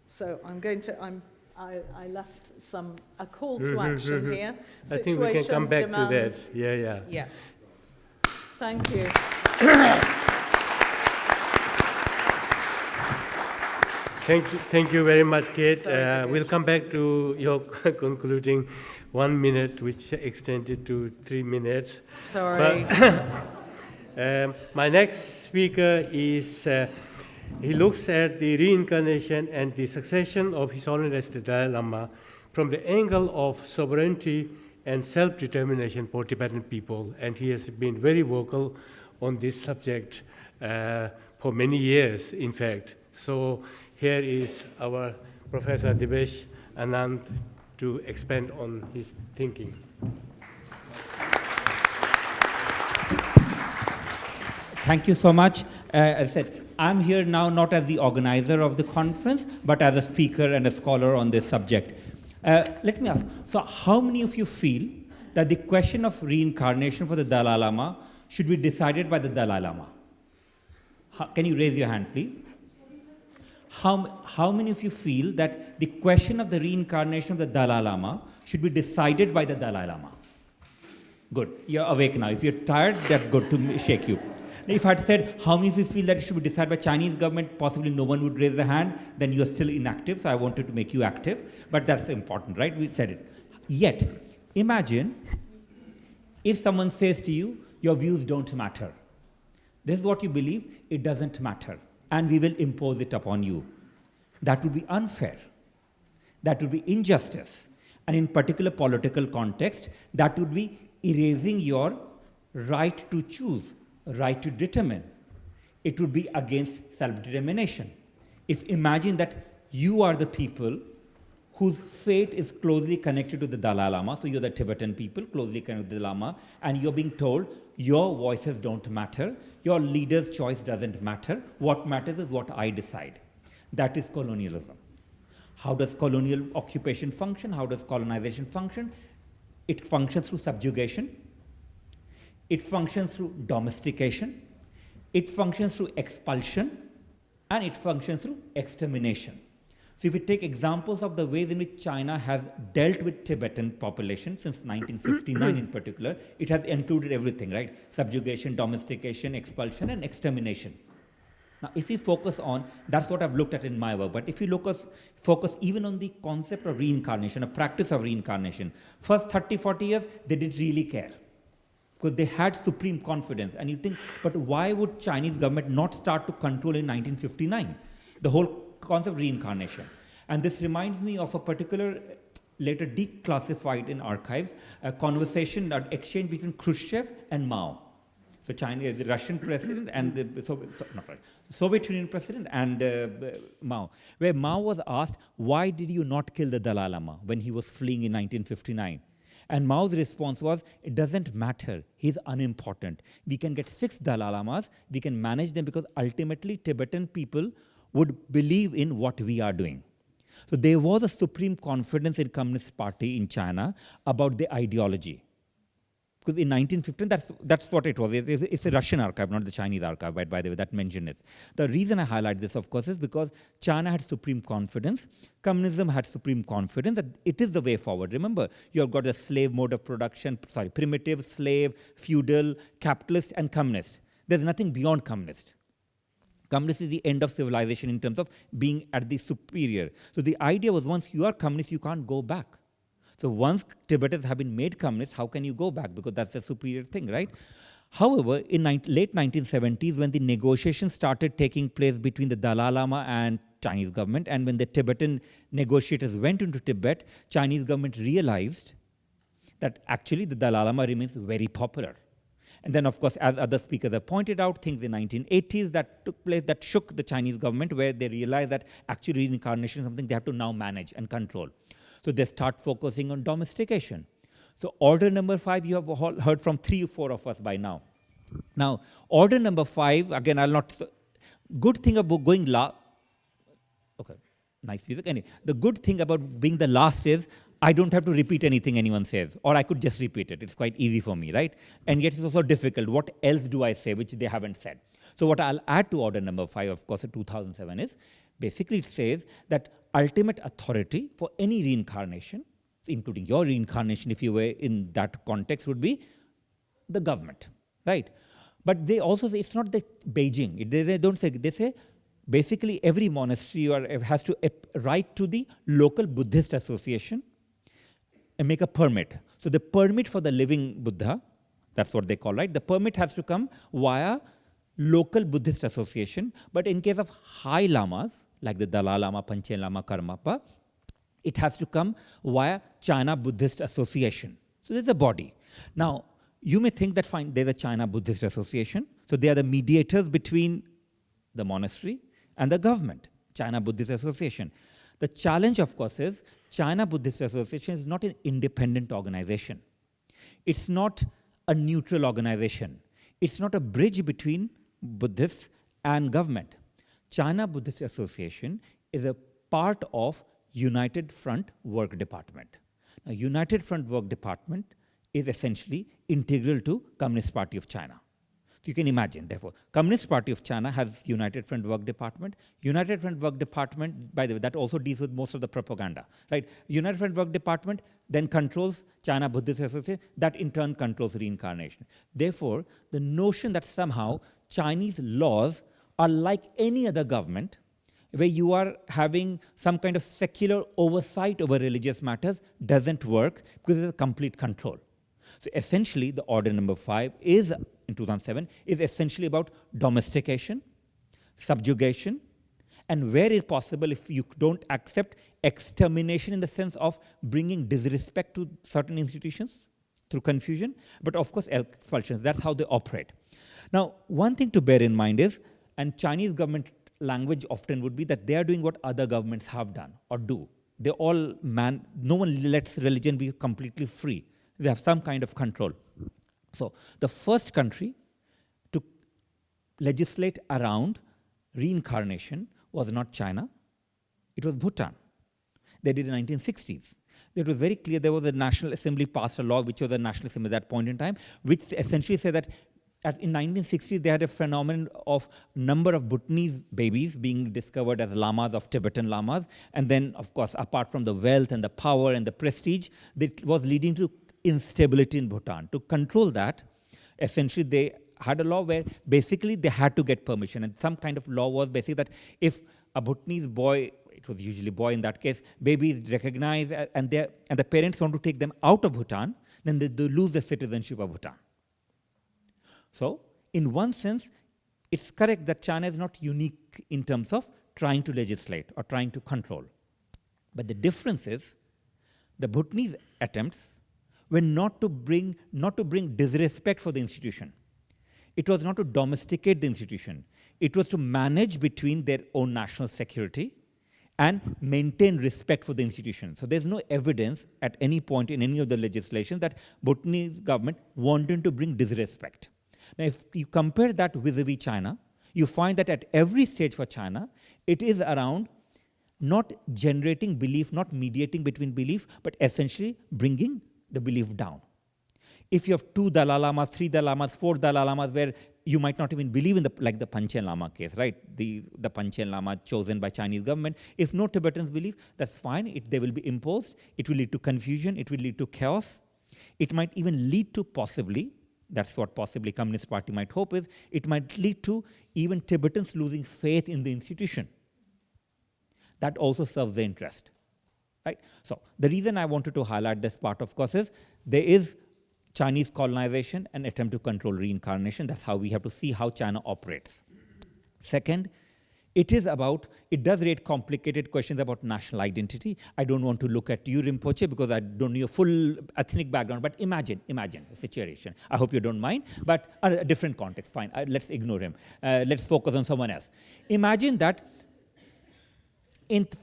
So I left a call to action here. I think we can come back to that. Yeah. Thank you. Thank you very much, Kate. Sorry, we'll come back to your concluding 1 minute, which extended to 3 minutes. Sorry. My next speaker is... he looks at the reincarnation and the succession of His Holiness the Dalai Lama from the angle of sovereignty and self-determination for Tibetan people, and he has been very vocal on this subject for many years, in fact. So here is our Professor Dibyesh Anand to expand on his thinking. Thank you so much. As I said, I'm here now not as the organizer of the conference, but as a speaker and a scholar on this subject. Let me ask, so how many of you feel that the question of reincarnation for the Dalai Lama should be decided by the Dalai Lama? Can you raise your hand, please? How many of you feel that the question of the reincarnation of the Dalai Lama should be decided by the Dalai Lama? Good. You're awake now. If you're tired, that's good to shake you. If I had said, how many of you feel that it should be decided by Chinese government, possibly no one would raise a hand, then you're still inactive, so I wanted to make you active. But that's important, right? We said it. Yet, imagine if someone says to you, your views don't matter. This is what you believe, it doesn't matter. And we will impose it upon you. That would be unfair. That would be injustice. And in particular political context, that would be erasing your right to choose, right to determine. It would be against self-determination. If imagine that you are the people whose fate is closely connected to the Dalai Lama, so you're the Tibetan people closely connected to the Lama, and you're being told your voices don't matter, your leader's choice doesn't matter, what matters is what I decide. That is colonialism. How does colonial occupation function? How does colonization function? It functions through subjugation. It functions through domestication. It functions through expulsion. And it functions through extermination. So if we take examples of the ways in which China has dealt with Tibetan population since 1959 in particular, it has included everything, right? Subjugation, domestication, expulsion, and extermination. Now, if we focus on, that's what I've looked at in my work, but if you focus even on the concept of reincarnation, a practice of reincarnation, first 30, 40 years, they didn't really care because they had supreme confidence. And you think, but why would Chinese government not start to control in 1959? The whole concept of reincarnation. And this reminds me of a particular, later declassified in archives, a conversation, an exchange between Khrushchev and Mao. So China, the Russian president and the Soviet Union president and Mao, where Mao was asked, why did you not kill the Dalai Lama when he was fleeing in 1959? And Mao's response was, it doesn't matter, he's unimportant. We can get 6 Dalai Lamas, we can manage them because ultimately Tibetan people would believe in what we are doing. So there was a supreme confidence in Communist Party in China about the ideology. Because in 1915, that's what it was. It's a Russian archive, not the Chinese archive, by the way, that mentioned it. The reason I highlight this, of course, is because China had supreme confidence. Communism had supreme confidence that it is the way forward. Remember, you have got the slave mode of production, primitive, slave, feudal, capitalist, and communist. There's nothing beyond communist. Communist is the end of civilization in terms of being at the superior. So the idea was once you are communist, you can't go back. So once Tibetans have been made communist, how can you go back? Because that's a superior thing, right? However, in late 1970s, when the negotiations started taking place between the Dalai Lama and Chinese government, and when the Tibetan negotiators went into Tibet, Chinese government realized that actually the Dalai Lama remains very popular. And then, of course, as other speakers have pointed out, things in the 1980s that took place that shook the Chinese government, where they realized that actually reincarnation is something they have to now manage and control. So they start focusing on domestication. So order number 5, you have all heard from 3 or 4 of us by now. Now, order number 5, again, I'll not, good thing about going okay, nice music. Anyway, the good thing about being the last is I don't have to repeat anything anyone says, or I could just repeat it. It's quite easy for me, right? And yet it's also difficult. What else do I say which they haven't said? So what I'll add to order number 5, of course, in 2007 is, basically it says that ultimate authority for any reincarnation, including your reincarnation if you were in that context, would be the government, right? But they also say it's not the Beijing. They don't say, they say basically every monastery has to write to the local Buddhist association and make a permit. So the permit for the living Buddha, that's what they call, right? The permit has to come via local Buddhist association, but in case of high lamas, like the Dalai Lama, Panchen Lama, Karmapa, it has to come via China Buddhist Association. So there's a body. Now, you may think that fine, there's a China Buddhist Association, so they are the mediators between the monastery and the government, China Buddhist Association. The challenge, of course, is China Buddhist Association is not an independent organization. It's not a neutral organization. It's not a bridge between Buddhists and government. China Buddhist Association is a part of United Front Work Department. Now, United Front Work Department is essentially integral to Communist Party of China. So you can imagine, therefore, Communist Party of China has United Front Work Department. United Front Work Department, by the way, that also deals with most of the propaganda, right? United Front Work Department then controls China Buddhist Association, that in turn controls reincarnation. Therefore, the notion that somehow Chinese laws are like any other government, where you are having some kind of secular oversight over religious matters, doesn't work because there's a complete control. So essentially, the order number 5 is, in 2007, is essentially about domestication, subjugation, and where it's possible, if you don't accept, extermination in the sense of bringing disrespect to certain institutions through confusion, but of course expulsions. That's how they operate. Now, one thing to bear in mind is, and Chinese government language often would be that they are doing what other governments have done or do. They all no one lets religion be completely free. They have some kind of control. So the first country to legislate around reincarnation was not China, it was Bhutan. They did it in the 1960s. It was very clear there was a National Assembly passed a law, which was a National Assembly at that point in time, which essentially said that in 1960s, they had a phenomenon of number of Bhutanese babies being discovered as lamas of Tibetan lamas. And then, of course, apart from the wealth and the power and the prestige, that was leading to instability in Bhutan. To control that, essentially, they had a law where basically they had to get permission. And some kind of law was basically that if a Bhutanese boy, it was usually boy in that case, baby is recognized and the parents want to take them out of Bhutan, then they lose the citizenship of Bhutan. So, in one sense, it's correct that China is not unique in terms of trying to legislate or trying to control. But the difference is, the Bhutanese attempts were not to bring disrespect for the institution. It was not to domesticate the institution. It was to manage between their own national security and maintain respect for the institution. So there's no evidence at any point in any of the legislation that Bhutanese government wanted to bring disrespect. Now, if you compare that vis-a-vis China, you find that at every stage for China, it is around not generating belief, not mediating between belief, but essentially bringing the belief down. If you have 2 Dalai Lamas, 3 Dalai Lamas, 4 Dalai Lamas, where you might not even believe in like the Panchen Lama case, right? The Panchen Lama chosen by Chinese government. If no Tibetans believe, that's fine. They will be imposed. It will lead to confusion. It will lead to chaos. It might even lead to possibly, that's what possibly Communist Party might hope is, it might lead to even Tibetans losing faith in the institution. That also serves the interest, right? So the reason I wanted to highlight this part, of course, is there is Chinese colonization and attempt to control reincarnation. That's how we have to see how China operates. Second, it does raise complicated questions about national identity. I don't want to look at you, Rinpoche, because I don't know your full ethnic background, but imagine a situation. I hope you don't mind, but a different context, fine. Let's ignore him. Let's focus on someone else. Imagine that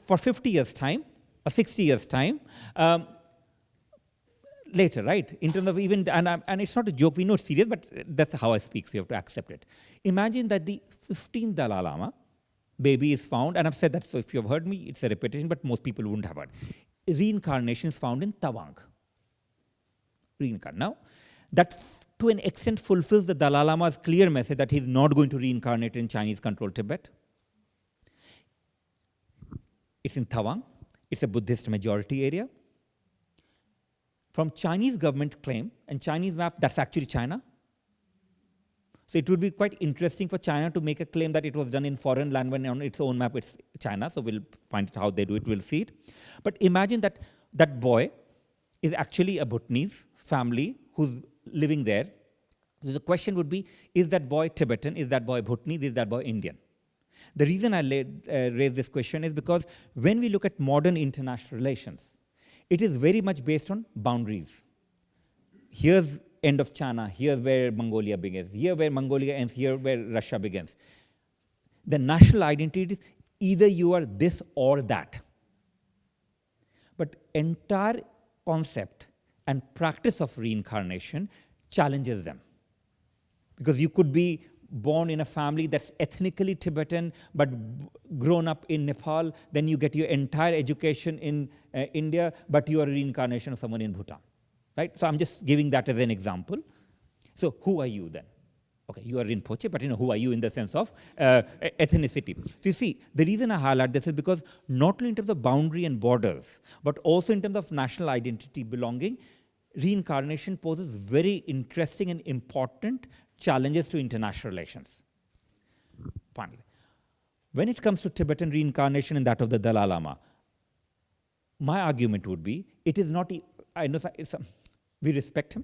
for 50 years' time, or 60 years' time, later, right? In terms of even, and it's not a joke, we know it's serious, but that's how I speak, so you have to accept it. Imagine that the 15th Dalai Lama baby is found, and I've said that, so if you've heard me, it's a repetition, but most people wouldn't have heard. Reincarnation is found in Tawang. Now, that to an extent fulfills the Dalai Lama's clear message that he's not going to reincarnate in Chinese-controlled Tibet. It's in Tawang. It's a Buddhist majority area. From Chinese government claim, and Chinese map, that's actually China. So it would be quite interesting for China to make a claim that it was done in foreign land when on its own map it's China. So we'll find it how they do it, we'll see it. But imagine that that boy is actually a Bhutanese family who's living there. So the question would be, is that boy Tibetan? Is that boy Bhutanese? Is that boy Indian? The reason I raise this question is because when we look at modern international relations, it is very much based on boundaries. Here's end of China, here's where Mongolia begins, here where Mongolia ends, here where Russia begins. The national identity is either you are this or that. But entire concept and practice of reincarnation challenges them. Because you could be born in a family that's ethnically Tibetan, but grown up in Nepal, then you get your entire education in India, but you are a reincarnation of someone in Bhutan, right? So I'm just giving that as an example. So who are you then? Okay, you are Rinpoche, but who are you in the sense of ethnicity? So you see, the reason I highlight this is because not only in terms of boundary and borders, but also in terms of national identity belonging, reincarnation poses very interesting and important challenges to international relations. Finally, when it comes to Tibetan reincarnation and that of the Dalai Lama, my argument would be, it is not, I know we respect him,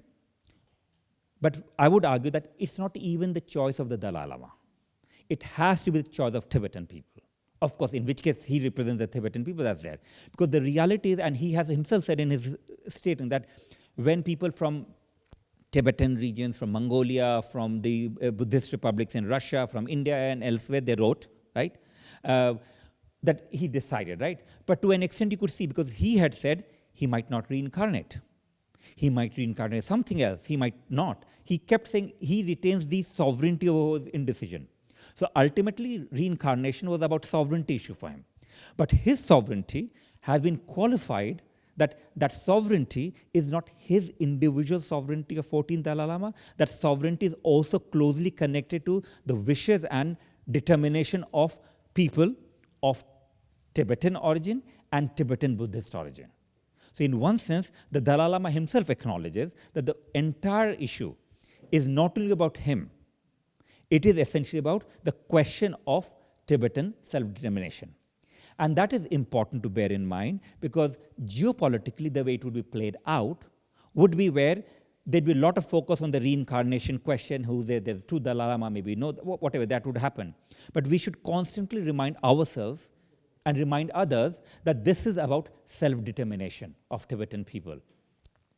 but I would argue that it's not even the choice of the Dalai Lama. It has to be the choice of Tibetan people. Of course, in which case he represents the Tibetan people, that's there. Because the reality is, and he has himself said in his statement that when people from Tibetan regions, from Mongolia, from the Buddhist republics in Russia, from India and elsewhere, they wrote, right? That he decided, right? But to an extent you could see, because he had said he might not reincarnate. He might reincarnate something else, he might not. He kept saying he retains the sovereignty over his indecision. So ultimately, reincarnation was about sovereignty issue for him. But his sovereignty has been qualified that sovereignty is not his individual sovereignty of 14th Dalai Lama. That sovereignty is also closely connected to the wishes and determination of people of Tibetan origin and Tibetan Buddhist origin. So in one sense, the Dalai Lama himself acknowledges that the entire issue is not only about him, it is essentially about the question of Tibetan self-determination. And that is important to bear in mind, because geopolitically, the way it would be played out would be where there'd be a lot of focus on the reincarnation question, there's two Dalai Lama, maybe no, whatever, that would happen. But we should constantly remind ourselves and remind others that this is about self-determination of Tibetan people.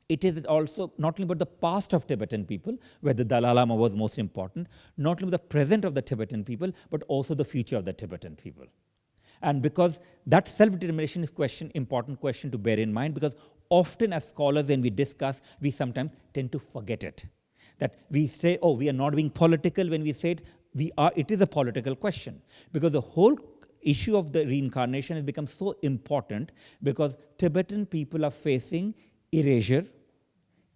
it is also not only about the past of Tibetan people, where the Dalai Lama was most important, not only the present of the Tibetan people, but also the future of the Tibetan people. And because that self-determination is important question to bear in mind, because often as scholars when we discuss, we sometimes tend to forget it. That we say, oh, we are not being political when we say it, it is a political question. Because the whole issue of the reincarnation has become so important because Tibetan people are facing erasure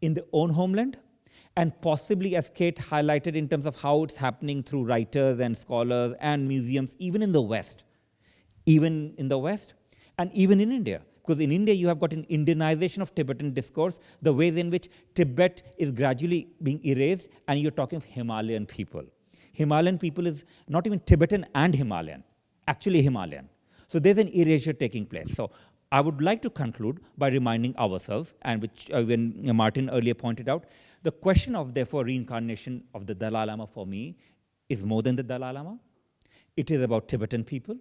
in their own homeland, and possibly, as Kate highlighted, in terms of how it's happening through writers and scholars and museums, even in the West, and even in India. Because in India, you have got an Indianization of Tibetan discourse, the ways in which Tibet is gradually being erased, and you're talking of Himalayan people. Himalayan people is not even Tibetan and Himalayan, actually Himalayan. So there's an erasure taking place. So I would like to conclude by reminding ourselves, and which when Martin earlier pointed out, the question of, therefore, reincarnation of the Dalai Lama for me is more than the Dalai Lama. It is about Tibetan people.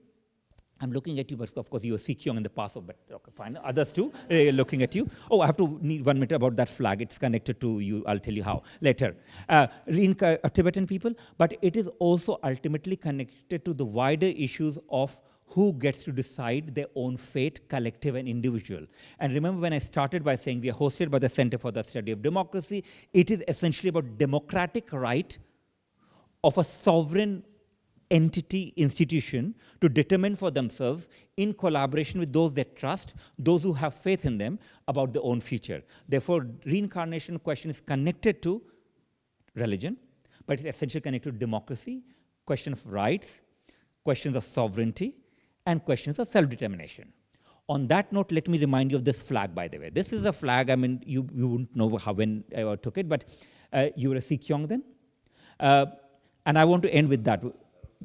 I'm looking at you, but of course you were Sikyong in the past, but okay, fine. Others too, looking at you. Oh, I have to need 1 minute about that flag. It's connected to you. I'll tell you how later. Tibetan people, but it is also ultimately connected to the wider issues of who gets to decide their own fate, collective and individual. And remember when I started by saying we are hosted by the Center for the Study of Democracy, it is essentially about democratic right of a sovereign entity, institution, to determine for themselves, in collaboration with those they trust, those who have faith in them, about their own future. Therefore, reincarnation question is connected to religion, but it's essentially connected to democracy, question of rights, questions of sovereignty, and questions of self-determination. On that note, let me remind you of this flag, by the way. This is a flag, I mean, you wouldn't know when I took it, but you were a Sikyong then. And I want to end with that.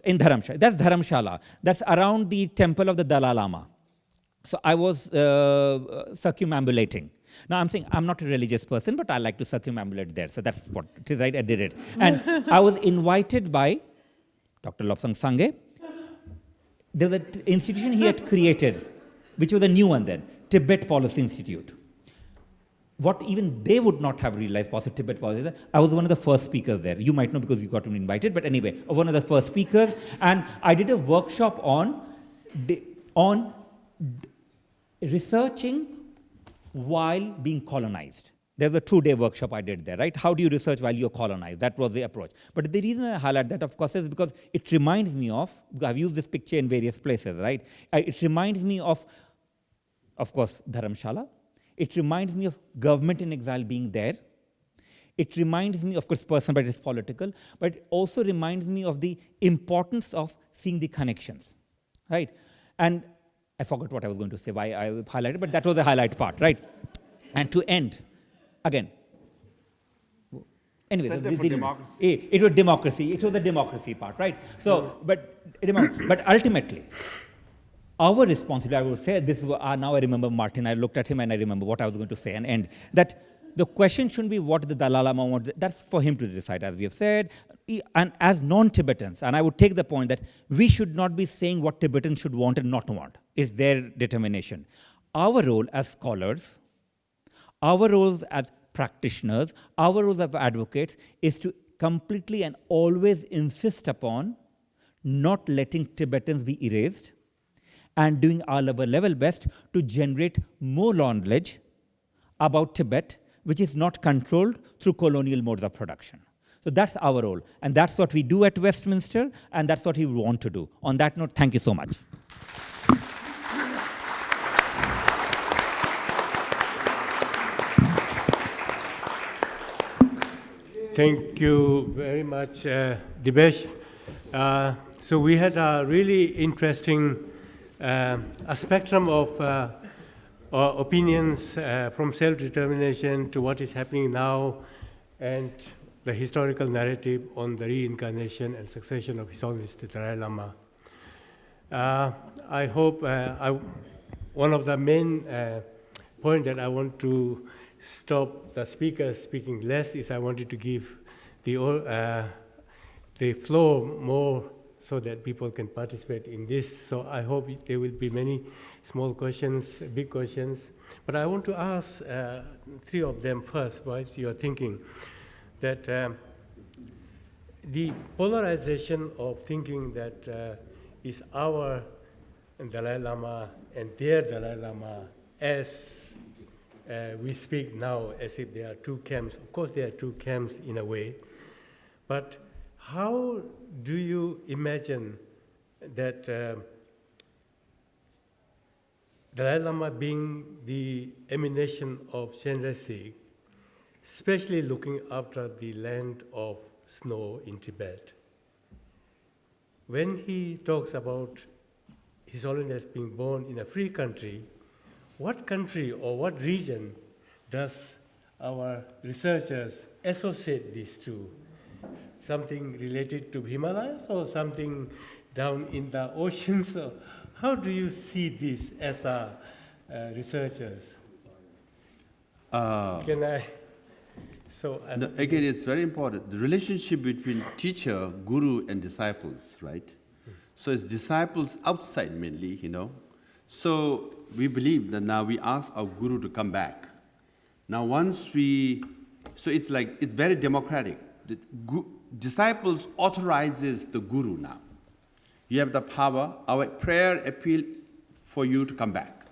In Dharamshala. That's Dharamshala. That's around the temple of the Dalai Lama. So I was circumambulating. Now I'm saying I'm not a religious person, but I like to circumambulate there. So that's what it is, right? I did it. And I was invited by Dr. Lobsang Sangay. There was an institution he had created, which was a new one then, Tibet Policy Institute. What even they would not have realized was Tibet policy. I was one of the first speakers there. You might know because you got invited, but anyway, one of the first speakers. And I did a workshop on researching while being colonized. There's a 2-day workshop I did there, right? How do you research while you're colonized? That was the approach. But the reason I highlight that, of course, is because it reminds me of, I've used this picture in various places, right? It reminds me of course, Dharamshala. It reminds me of government in exile being there. It reminds me, of course, personal, but it's political. But it also reminds me of the importance of seeing the connections, right? And I forgot what I was going to say, why I highlighted, but that was the highlight part, right? And to end, again, anyway, it was democracy. It was the democracy part, right? So, but ultimately, our responsibility, I would say, this is, now I remember Martin, I looked at him and I remember what I was going to say and end, that the question shouldn't be what the Dalai Lama wants, that's for him to decide, as we have said, and as non-Tibetans, and I would take the point that we should not be saying what Tibetans should want and not want, is their determination. Our role as scholars, our roles as practitioners, our roles as advocates is to completely and always insist upon not letting Tibetans be erased, and doing our level best to generate more knowledge about Tibet, which is not controlled through colonial modes of production. So that's our role, and that's what we do at Westminster, and that's what we want to do. On that note, thank you so much. Thank you very much, Dibyesh. So we had a really interesting a spectrum of opinions from self-determination to what is happening now and the historical narrative on the reincarnation and succession of His Holiness the Dalai Lama. I hope one of the main points that I want to stop the speakers speaking less is I wanted to give the floor more so that people can participate in this. So I hope there will be many small questions, big questions. But I want to ask three of them first, what you're thinking. That the polarization of thinking that is our Dalai Lama and their Dalai Lama, as we speak now, as if there are two camps. Of course, there are two camps in a way, but how do you imagine that Dalai Lama being the emanation of Chenrezig, especially looking after the land of snow in Tibet, when he talks about His Holiness being born in a free country, what country or what region does our researchers associate these two? Something related to Himalayas or something down in the oceans? So how do you see this as researchers? Can I? So no, again, it's very important. The relationship between teacher, guru, and disciples, right? So it's disciples outside mainly, So we believe that now we ask our guru to come back. Now so it's very democratic. The disciples authorizes the guru now. You have the power, our prayer appeal for you to come back.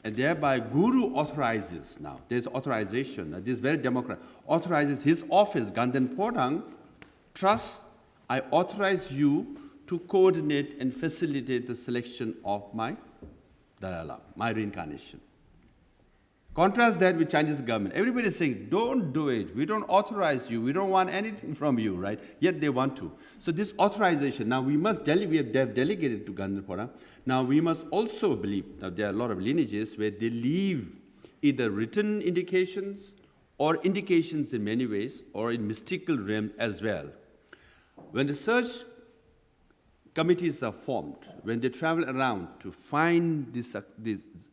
And thereby guru authorizes now, there's authorization, this is very democratic, authorizes his office, Ganden Podang, trust, I authorize you to coordinate and facilitate the selection of my Dalai Lama, my reincarnation. Contrast that with Chinese government. Everybody is saying, don't do it. We don't authorize you. We don't want anything from you, right? Yet they want to. So this authorization, now we have delegated to Gandharpa. Now we must also believe, now there are a lot of lineages where they leave either written indications or indications in many ways or in mystical realm as well. When the search committees are formed, when they travel around to find this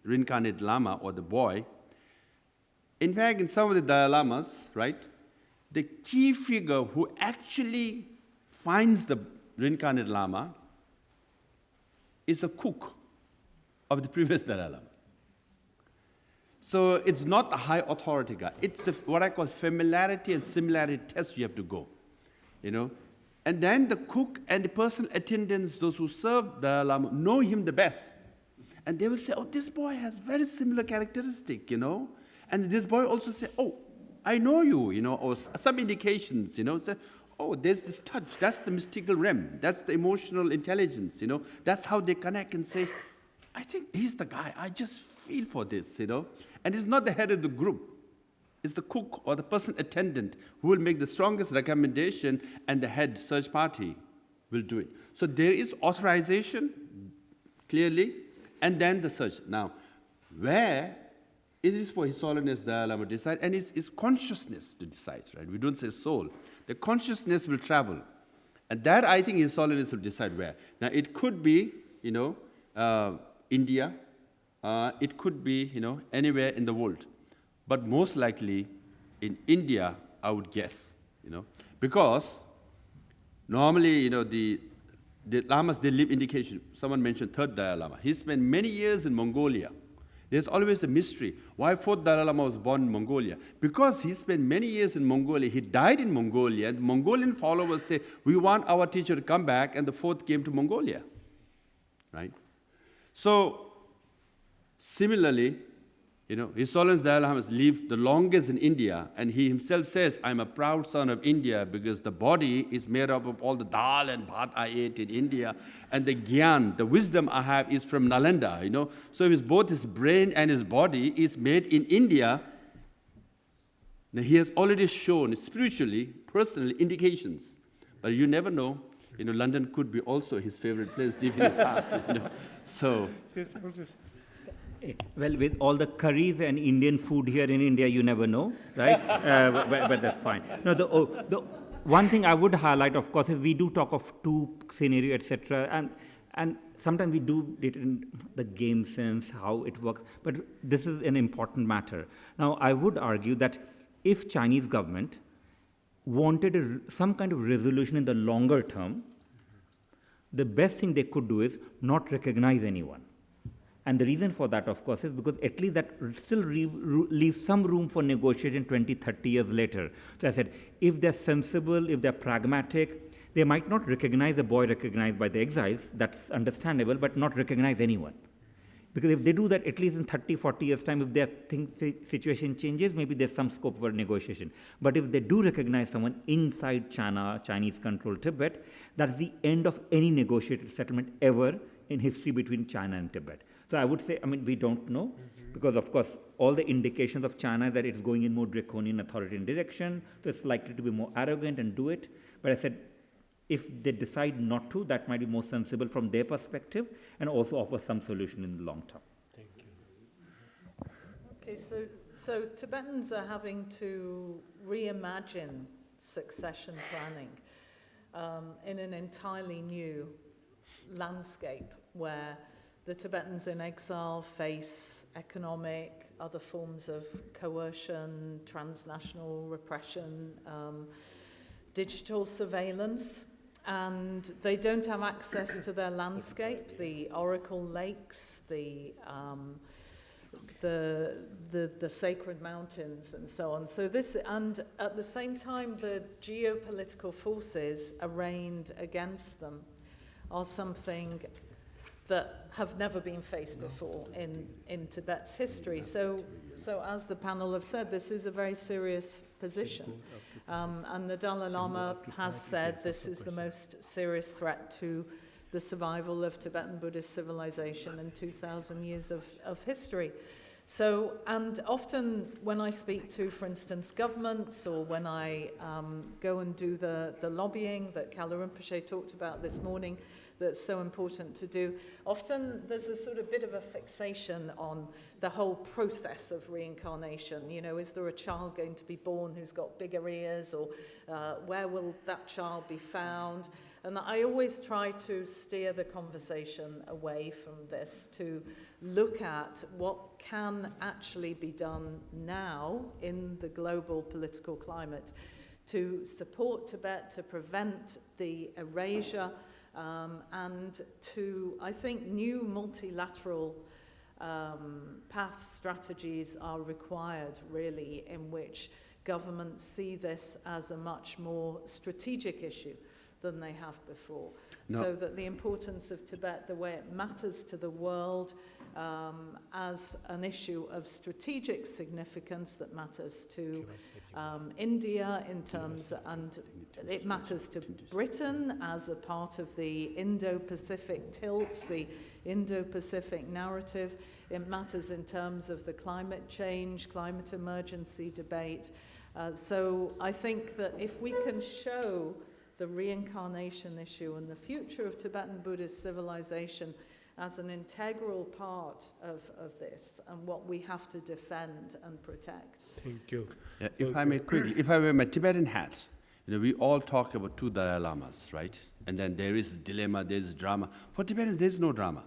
reincarnated Lama or the boy, in fact, in some of the Dalai Lamas, right, the key figure who actually finds the reincarnated Lama is a cook of the previous Dalai Lama. So it's not a high authority guy. It's what I call familiarity and similarity test you have to go, And then the cook and the personal attendants, those who serve the Lama, know him the best. And they will say, oh, this boy has very similar characteristic, And this boy also say, oh, I know you, or some indications, say, oh, there's this touch. That's the mystical realm. That's the emotional intelligence, That's how they connect and say, I think he's the guy. I just feel for this, And it's not the head of the group. It's the cook or the person attendant who will make the strongest recommendation, and the head search party will do it. So there is authorization, clearly, and then the search. Now, where it is for His Holiness Dalai Lama to decide, and it's consciousness to decide, right? We don't say soul. The consciousness will travel. And that, I think, His Holiness will decide where. Now, it could be, India. It could be, anywhere in the world. But most likely in India, I would guess, because normally, the Lamas, they leave indication. Someone mentioned third Dalai Lama. He spent many years in Mongolia. There's always a mystery. Why fourth Dalai Lama was born in Mongolia? Because he spent many years in Mongolia. He died in Mongolia. And Mongolian followers say, we want our teacher to come back, and the fourth came to Mongolia, right? So, similarly, His Holiness Dalai Lama has lived the longest in India, and he himself says, I'm a proud son of India because the body is made up of all the dal and bhat I ate in India, and the gyan, the wisdom I have is from Nalanda, So both his brain and his body is made in India. Now he has already shown spiritually, personally, indications, but you never know. London could be also his favorite place deep in his heart, So. Well, with all the curries and Indian food here in India, you never know, right? But that's fine. No, the one thing I would highlight, of course, is we do talk of two scenario, etc., and sometimes we do it in the game sense, how it works. But this is an important matter. Now, I would argue that if Chinese government wanted some kind of resolution in the longer term, the best thing they could do is not recognize anyone. And the reason for that, of course, is because at least that still leaves some room for negotiation 20, 30 years later. So I said, if they're sensible, if they're pragmatic, they might not recognize the boy recognized by the exiles, that's understandable, but not recognize anyone. Because if they do that, at least in 30, 40 years' time, if their situation changes, maybe there's some scope for negotiation. But if they do recognize someone inside China, Chinese-controlled Tibet, that's the end of any negotiated settlement ever in history between China and Tibet. So I would say, I mean, we don't know, because of course, all the indications of China is that it's going in more draconian authoritarian direction, so it's likely to be more arrogant and do it. But I said, if they decide not to, that might be more sensible from their perspective and also offer some solution in the long term. Thank you. Okay, so Tibetans are having to reimagine succession planning in an entirely new landscape where the Tibetans in exile face economic, other forms of coercion, transnational repression, digital surveillance, and they don't have access to their landscape, the Oracle Lakes, the sacred mountains, and so on. So this, and at the same time, the geopolitical forces arrayed against them are something that have never been faced before in Tibet's history. So as the panel have said, this is a very serious position. And the Dalai Lama has said this is the most serious threat to the survival of Tibetan Buddhist civilization in 2,000 years of history. So, and often when I speak to, for instance, governments, or when I go and do the lobbying that Kala Rinpoche talked about this morning, that's so important to do, often there's a sort of bit of a fixation on the whole process of reincarnation. You know, is there a child going to be born who's got bigger ears, or where will that child be found? And I always try to steer the conversation away from this to look at what can actually be done now in the global political climate to support Tibet, to prevent the erasure, and to, I think, new multilateral path strategies are required, really, in which governments see this as a much more strategic issue than they have before. No. So that the importance of Tibet, the way it matters to the world, as an issue of strategic significance that matters to India in terms, and it matters to Britain as a part of the Indo-Pacific tilt, the Indo-Pacific narrative. It matters in terms of the climate change, climate emergency debate. So I think that if we can show the reincarnation issue and the future of Tibetan Buddhist civilization as an integral part of this, and what we have to defend and protect. Thank you. Yeah, if I may quickly, if I wear my Tibetan hat, you know, we all talk about two Dalai Lamas, right? And then there is dilemma, there is drama. For Tibetans, there is no drama.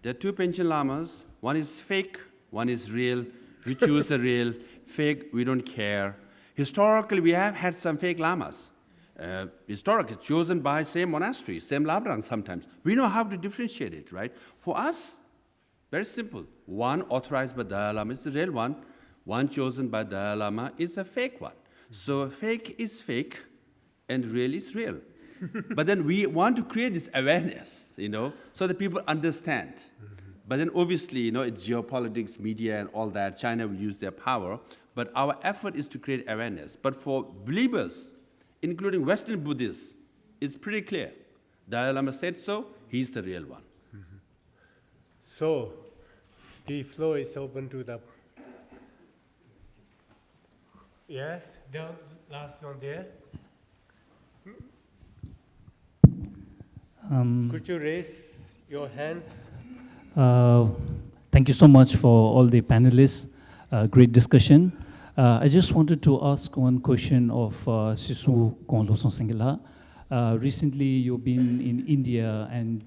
There are two Panchen Lamas. One is fake, one is real. We choose the real. Fake, we don't care. Historically, we have had some fake lamas. Historically chosen by same monastery, same labrang sometimes. We know how to differentiate it, right? For us, very simple. One authorized by Dalai Lama is the real one. One chosen by Dalai Lama is a fake one. So fake is fake and real is real. But then we want to create this awareness, you know, so that people understand. But then obviously, you know, it's geopolitics, media and all that. China will use their power. But our effort is to create awareness. But for believers, including Western Buddhists, it's pretty clear. Dalai Lama said so, he's the real one. Mm-hmm. So, the floor is open to the... Yes, the last one there. Could you raise your hands? Thank you so much for all the panelists. Great discussion. I just wanted to ask one question of Sisur Kong Lobsang Sangay. Recently, you've been in India and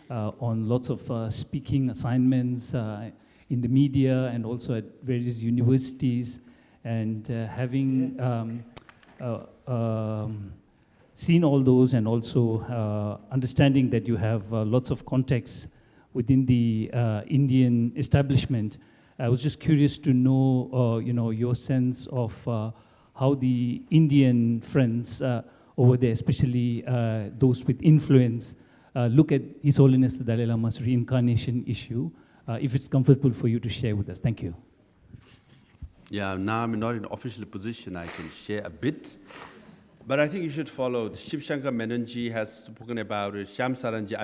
on lots of speaking assignments in the media and also at various universities, and having seen all those and also understanding that you have lots of context within the Indian establishment, I was just curious to know, your sense of how the Indian friends over there, especially those with influence, look at His Holiness the Dalai Lama's reincarnation issue, if it's comfortable for you to share with us. Thank you. Yeah, now I'm not in official position. I can share a bit. But I think you should follow. Shiv Shankar Menonji has spoken about it. Shyam Saranji,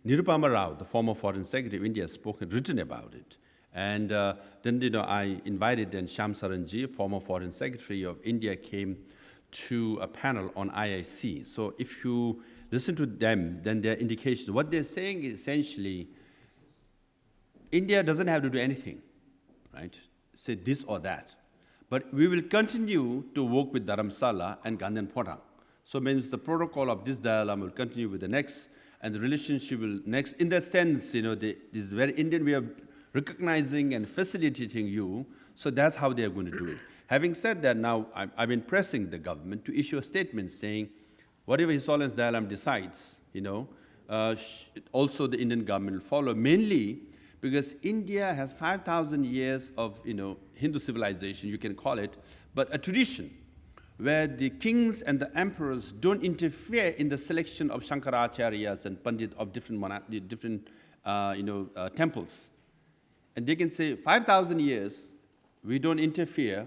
Nirupama Rao, the former Foreign Secretary of India, has written about it. And then, I invited then Shyam Saranji, former Foreign Secretary of India, came to a panel on IIC. So if you listen to them, then their indications, what they're saying is essentially, India doesn't have to do anything, right? Say this or that. But we will continue to work with Dharamsala and Gandhan Phota. So means the protocol of this Dalai Lama will continue with the next, and the relationship will next. In that sense, this is very Indian way of recognizing and facilitating you. So that's how they are going to do it. Having said that, now I've been pressing the government to issue a statement saying, whatever His Holiness Dalai Lama decides, also the Indian government will follow, mainly because India has 5,000 years of, Hindu civilization, you can call it, but a tradition where the kings and the emperors don't interfere in the selection of Shankaracharyas and Pandit of different temples. And they can say, 5,000 years, we don't interfere.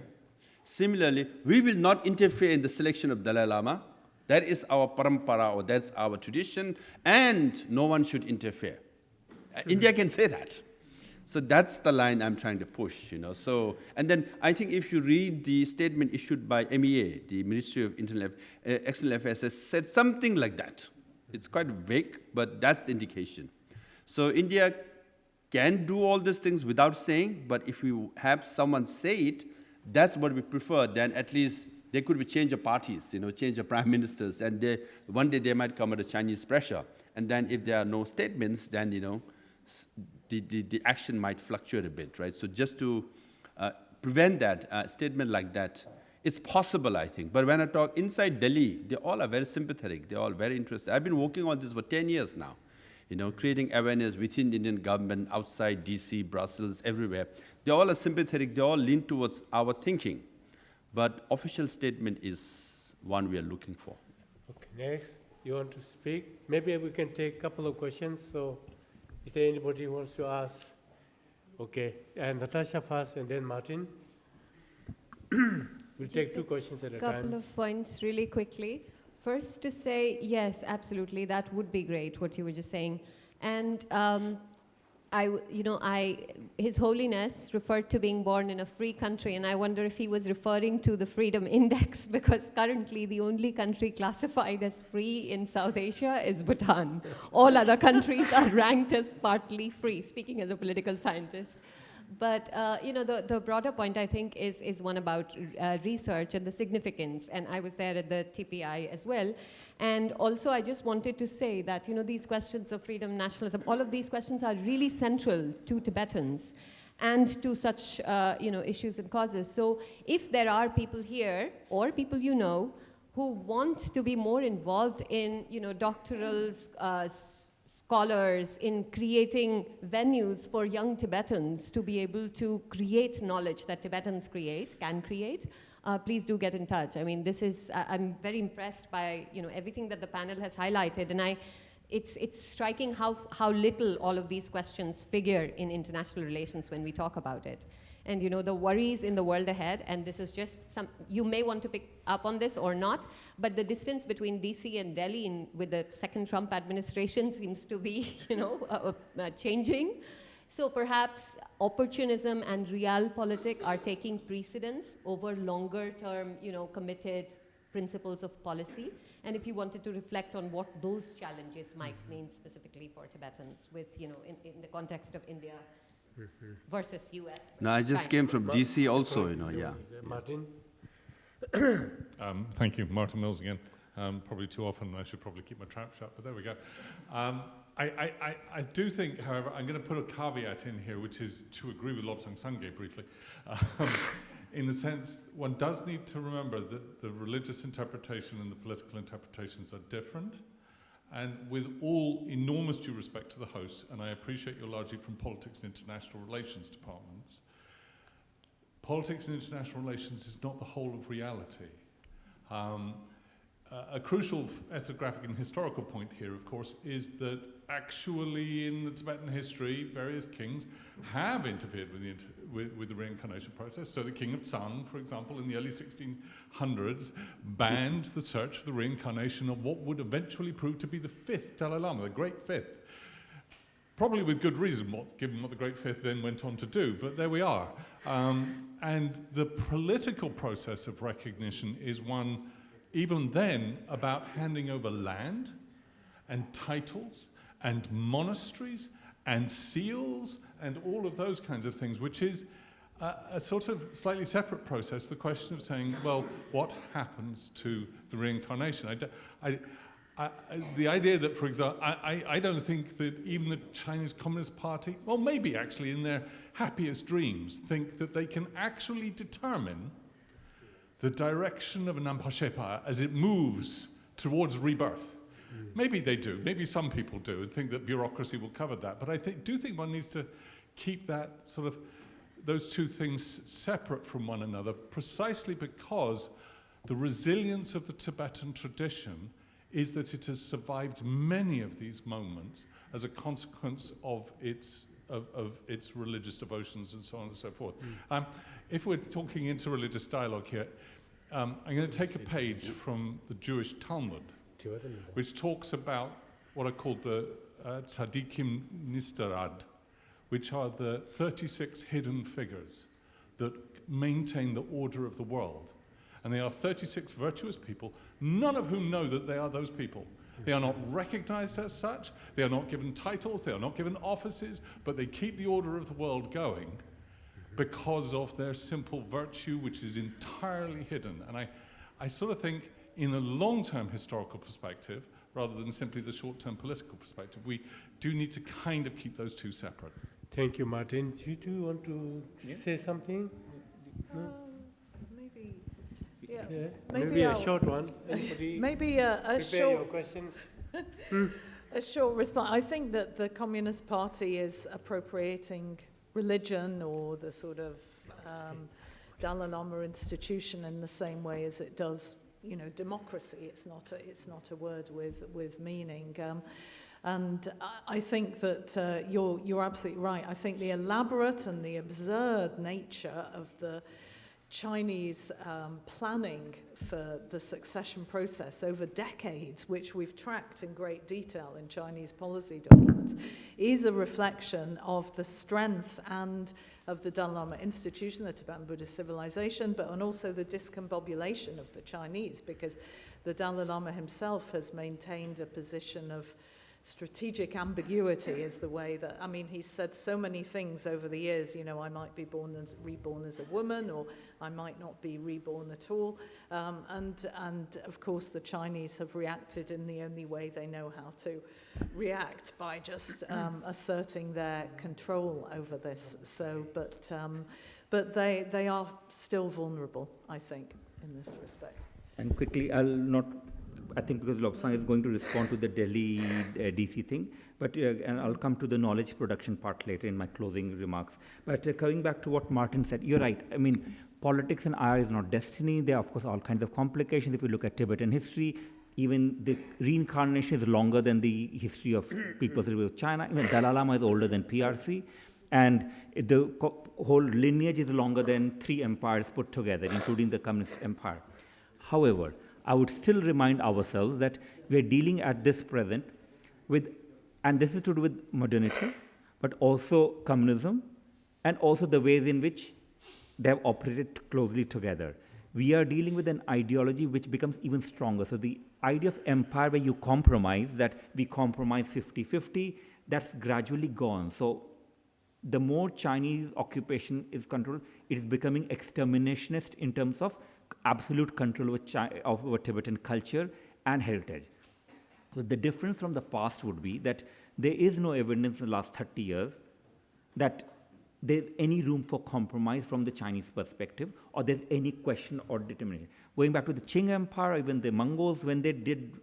Similarly, we will not interfere in the selection of Dalai Lama. That is our parampara, or that's our tradition, and no one should interfere. India can say that. So that's the line I'm trying to push, So, and then I think if you read the statement issued by MEA, the Ministry of External Affairs, said something like that. It's quite vague, but that's the indication. So India can do all these things without saying, but if we have someone say it, that's what we prefer. Then at least there could be change of parties, change of prime ministers, and one day they might come under Chinese pressure. And then if there are no statements, then, the action might fluctuate a bit, right? So just to prevent that, statement like that, it's possible, I think. But when I talk inside Delhi, they all are very sympathetic. They're all very interested. I've been working on this for 10 years now, creating awareness within the Indian government, outside DC, Brussels, everywhere. They all are sympathetic. They all lean towards our thinking. But official statement is one we are looking for. Okay, next, you want to speak? Maybe we can take a couple of questions. So, is there anybody who wants to ask? Okay, and Natasha first, and then Martin. We'll take two questions at a time. Couple of points really quickly. First, to say, yes, absolutely, that would be great, what you were just saying. And His Holiness referred to being born in a free country, and I wonder if he was referring to the Freedom Index, because currently the only country classified as free in South Asia is Bhutan. All other countries are ranked as partly free, speaking as a political scientist. But, the broader point, I think, is one about research and the significance. And I was there at the TPI as well. And also, I just wanted to say that, these questions of freedom, nationalism, all of these questions are really central to Tibetans and to such, issues and causes. So if there are people here or people who want to be more involved in, doctoral scholars, in creating venues for young Tibetans to be able to create knowledge that Tibetans can create, please do get in touch. I mean, I'm very impressed by, everything that the panel has highlighted, and it's striking how little all of these questions figure in international relations when we talk about it. And the worries in the world ahead, and this is just you may want to pick up on this or not, but the distance between DC and Delhi with the second Trump administration seems to be, changing. So perhaps opportunism and realpolitik are taking precedence over longer term, committed principles of policy. And if you wanted to reflect on what those challenges might mean specifically for Tibetans with, in the context of India versus US. No, I just came from DC also, yeah. Martin? Thank you, Martin Mills again. Probably too often, I should probably keep my trap shut, but there we go. I do think, however, I'm going to put a caveat in here, which is to agree with Lobsang Sangay briefly, in the sense one does need to remember that the religious interpretation and the political interpretations are different. And with all enormous due respect to the host, and I appreciate you're largely from Politics and International Relations departments, politics and international relations is not the whole of reality. A crucial ethnographic and historical point here, of course, is that actually in the Tibetan history, various kings have interfered with the reincarnation process. So the king of Tsang, for example, in the early 1600s, banned the search for the reincarnation of what would eventually prove to be the fifth Dalai Lama, the great fifth. Probably with good reason, given what the great fifth then went on to do, but there we are. And the political process of recognition is one, even then, about handing over land and titles and monasteries and seals and all of those kinds of things, which is a sort of slightly separate process, the question of saying, well, what happens to the reincarnation? The idea that, for example, I don't think that even the Chinese Communist Party, well, maybe actually in their happiest dreams, think that they can actually determine the direction of a Nampa Shepa as it moves towards rebirth. Maybe they do. Maybe some people do and think that bureaucracy will cover that. But I do think one needs to keep that sort of, those two things separate from one another, precisely because the resilience of the Tibetan tradition is that it has survived many of these moments as a consequence of its religious devotions and so on and so forth. If we're talking interreligious dialogue here, I'm going to take a page from the Jewish Talmud, which talks about what are called the tzadikim nistarad, which are the 36 hidden figures that maintain the order of the world. And they are 36 virtuous people, none of whom know that they are those people. They are not recognized as such, they are not given titles, they are not given offices, but they keep the order of the world going because of their simple virtue, which is entirely hidden. And I sort of think, in a long-term historical perspective, rather than simply the short-term political perspective, we do need to kind of keep those two separate. Thank you, Martin. Do you want to say something? Maybe, yeah. Maybe a short one. Anybody Maybe a prepare short. your questions? A short response. I think that the Communist Party is appropriating religion or the sort of Dalai Lama institution in the same way as it does, democracy. It's not a word with meaning. And I think that you're absolutely right. I think the elaborate and the absurd nature of the Chinese planning for the succession process over decades, which we've tracked in great detail in Chinese policy documents, is a reflection of the strength and of the Dalai Lama institution, the Tibetan Buddhist civilization, and also the discombobulation of the Chinese, because the Dalai Lama himself has maintained a position of strategic ambiguity is the way that, he's said so many things over the years, I might be reborn as a woman, or I might not be reborn at all. And of course, the Chinese have reacted in the only way they know how to react, by just asserting their control over this. But they are still vulnerable, I think, in this respect. And quickly, I think because Lobsang is going to respond to the Delhi DC thing, but and I'll come to the knowledge production part later in my closing remarks. But coming back to what Martin said, you're right. Politics and IR is not destiny. There are, of course, all kinds of complications. If you look at Tibetan history, even the reincarnation is longer than the history of People's Republic of China. Even Dalai Lama is older than PRC. And the whole lineage is longer than 3 empires put together, including the Communist Empire. However, I would still remind ourselves that we are dealing at this present with, and this is to do with modernity, but also communism, and also the ways in which they have operated closely together. We are dealing with an ideology which becomes even stronger. So the idea of empire where you compromise, that we compromise 50-50, that's gradually gone. So the more Chinese occupation is controlled, it is becoming exterminationist in terms of absolute control over Tibetan culture and heritage. So the difference from the past would be that there is no evidence in the last 30 years that there's any room for compromise from the Chinese perspective, or there's any question or determination. Going back to the Qing Empire, even the Mongols, when they did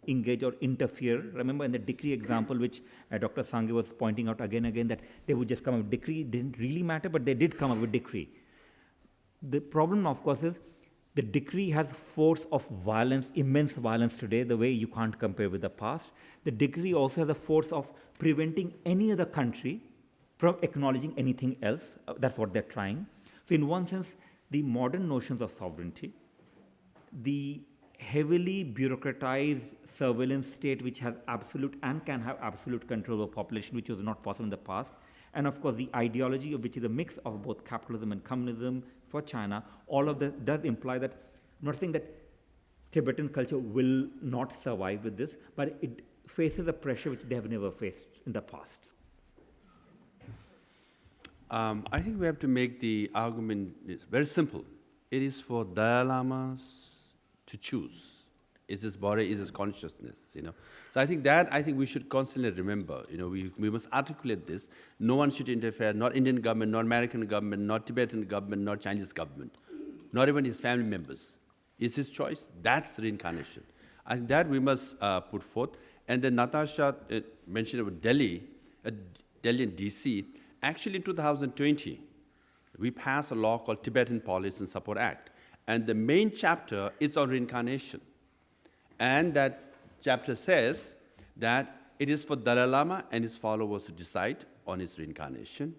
engage or interfere, remember in the decree example, which Dr. Sangay was pointing out again and again, that they would just come up with decree, it didn't really matter, but they did come up with decree. The problem, of course, is the decree has force of violence, immense violence today, the way you can't compare with the past. The decree also has a force of preventing any other country from acknowledging anything else. That's what they're trying. So in one sense, the modern notions of sovereignty, the heavily bureaucratized surveillance state which has absolute and can have absolute control over population, which was not possible in the past, and of course the ideology of which is a mix of both capitalism and communism for China, all of that does imply that, I'm not saying that Tibetan culture will not survive with this, but it faces a pressure which they have never faced in the past. I think we have to make the argument very simple. It is for Dalai Lamas to choose. Is this body, is this consciousness, So I think we should constantly remember, we must articulate this. No one should interfere, not Indian government, not American government, not Tibetan government, not Chinese government, not even his family members. It's his choice. That's reincarnation. And that we must put forth. And then Natasha mentioned about Delhi and DC. Actually, in 2020, we passed a law called Tibetan Policy and Support Act. And the main chapter is on reincarnation. And that chapter says that it is for Dalai Lama and his followers to decide on his reincarnation.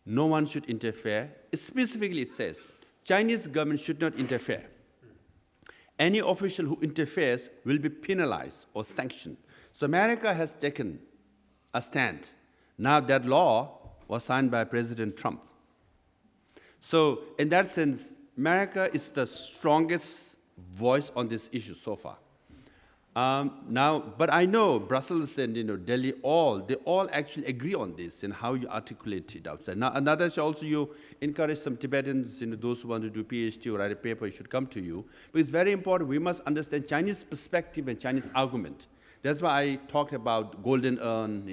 No one should interfere. Specifically, it says Chinese government should not interfere. Any official who interferes will be penalized or sanctioned. So America has taken a stand. Now that law was signed by President Trump. So in that sense, America is the strongest voice on this issue so far. But I know Brussels and Delhi, they all actually agree on this and how you articulate it outside. Now, another also you encourage some Tibetans, those who want to do PhD or write a paper, should come to you. But it's very important, we must understand Chinese perspective and Chinese argument. That's why I talked about golden urn,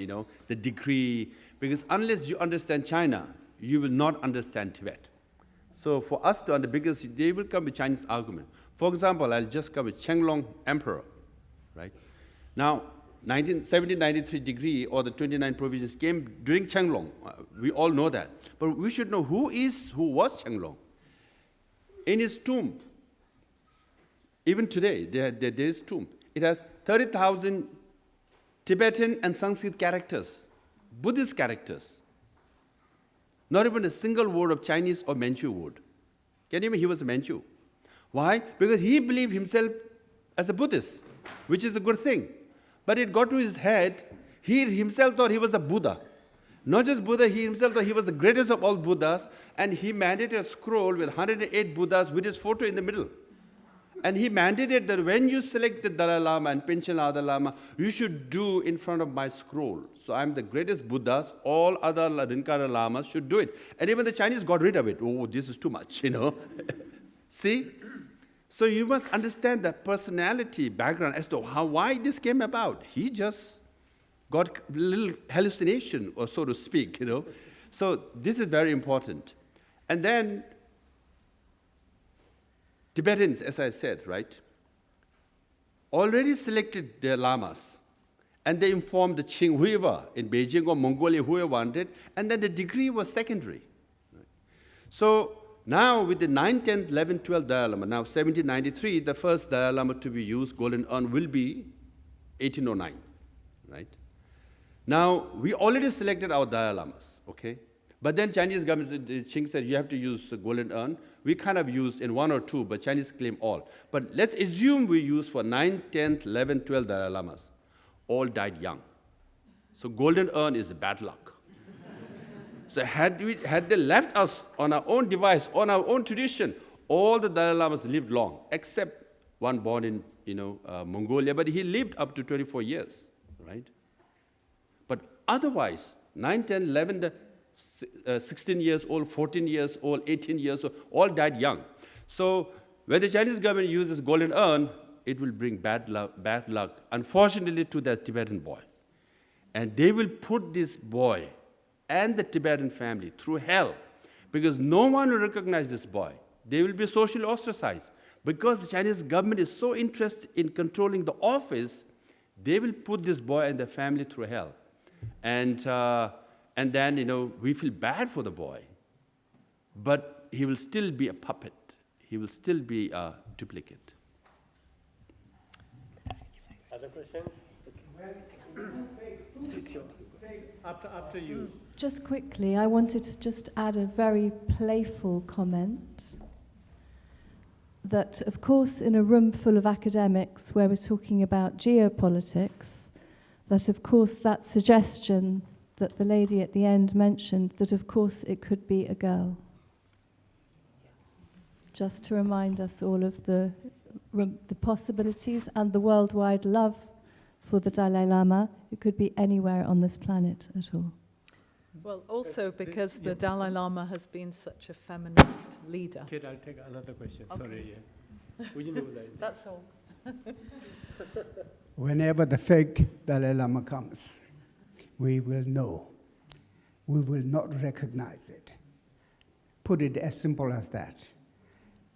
the decree, because unless you understand China, you will not understand Tibet. So for us to understand, because they will come with Chinese argument. For example, I'll just come with Chenglong Emperor, right? Now, 1793 decree or the 29 provisions came during Chenglong. We all know that. But we should know who was Chenglong. In his tomb, even today, there is tomb. It has 30,000 Tibetan and Sanskrit characters, Buddhist characters. Not even a single word of Chinese or Manchu word. Can you imagine he was a Manchu? Why? Because he believed himself as a Buddhist, which is a good thing. But it got to his head, he himself thought he was a Buddha. Not just Buddha, he himself thought he was the greatest of all Buddhas, and he mandated a scroll with 108 Buddhas with his photo in the middle. And he mandated that when you select the Dalai Lama and Panchen Dalai Lama, you should do in front of my scroll. So I'm the greatest Buddhas, all other reincarnated Lamas should do it. And even the Chinese got rid of it. Oh, this is too much, See? So you must understand the personality background as to why this came about. He just got a little hallucination, or so to speak, So this is very important. And then Tibetans, as I said, right, already selected their lamas, and they informed the Qing, whoever, in Beijing or Mongolia, whoever wanted, and then the decree was secondary. Right? So now with the 9th, 10th, 11th, 12th Dalai Lama, now 1793, the first Dalai Lama to be used, golden urn, will be 1809, right? Now, we already selected our Dalai Lamas, okay? But then Chinese government, the Qing said, you have to use the golden urn. We kind of used in one or two, but Chinese claim all. But let's assume we use for 9th, 10th, 11th, 12th Dalai Lamas. All died young. So golden urn is bad luck. So had they left us on our own device, on our own tradition, all the Dalai Lamas lived long, except one born in Mongolia, but he lived up to 24 years, right? But otherwise, 9, 10, 11, 16 years old, 14 years old, 18 years old, all died young. So when the Chinese government uses golden urn, it will bring bad luck, unfortunately, to that Tibetan boy. And they will put this boy and the Tibetan family through hell, because no one will recognize this boy. They will be socially ostracized. Because the Chinese government is so interested in controlling the office, they will put this boy and the family through hell. And then, we feel bad for the boy. But he will still be a puppet. He will still be a duplicate. Other questions? After you. Just quickly, I wanted to just add a very playful comment that, of course, in a room full of academics where we're talking about geopolitics, that, of course, that suggestion that the lady at the end mentioned, that, of course, it could be a girl. Just to remind us all of the possibilities and the worldwide love for the Dalai Lama. It could be anywhere on this planet at all. Well, also because the Dalai Lama has been such a feminist leader. Kate, I'll take another question. Okay. Sorry. Yeah. We know that. That's all. Whenever the fake Dalai Lama comes, we will know. We will not recognize it. Put it as simple as that.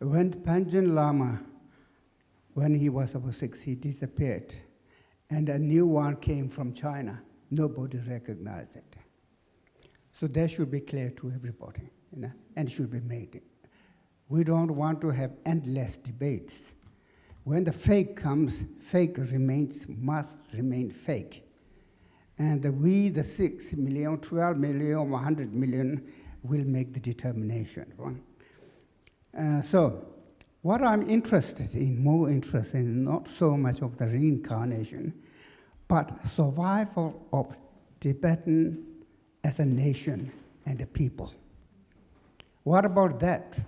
When Panchen Lama, when he was about 6, he disappeared, and a new one came from China. Nobody recognized it. So that should be clear to everybody, and should be made. We don't want to have endless debates. When the fake comes, fake must remain fake. And we, the 6 million, 12 million, 100 million, will make the determination. So what I'm more interested in, not so much of the reincarnation, but survival of Tibetan as a nation and a people. What about that?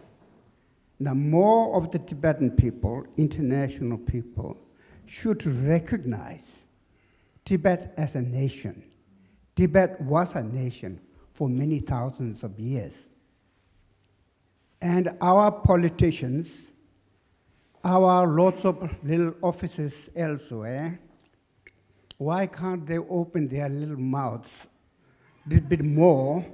Now, more of the Tibetan people, international people, should recognize Tibet as a nation. Tibet was a nation for many thousands of years. And our politicians, our lots of little offices elsewhere, why can't they open their little mouths a little bit more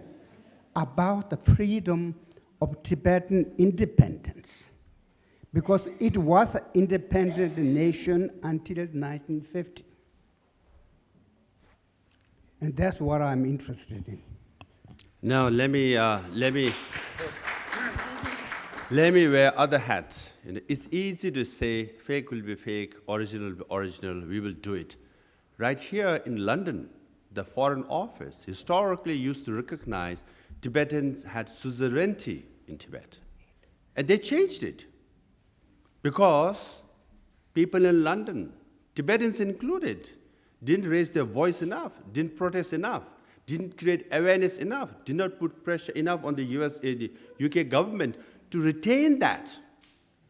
about the freedom of Tibetan independence? Because it was an independent nation until 1950. And that's what I'm interested in. Now, let me wear other hat. It's easy to say fake will be fake, original will be original, we will do it. Right here in London, the Foreign Office historically used to recognize Tibetans had suzerainty in Tibet. And they changed it because people in London, Tibetans included, didn't raise their voice enough, didn't protest enough, didn't create awareness enough, did not put pressure enough on the the UK government to retain that,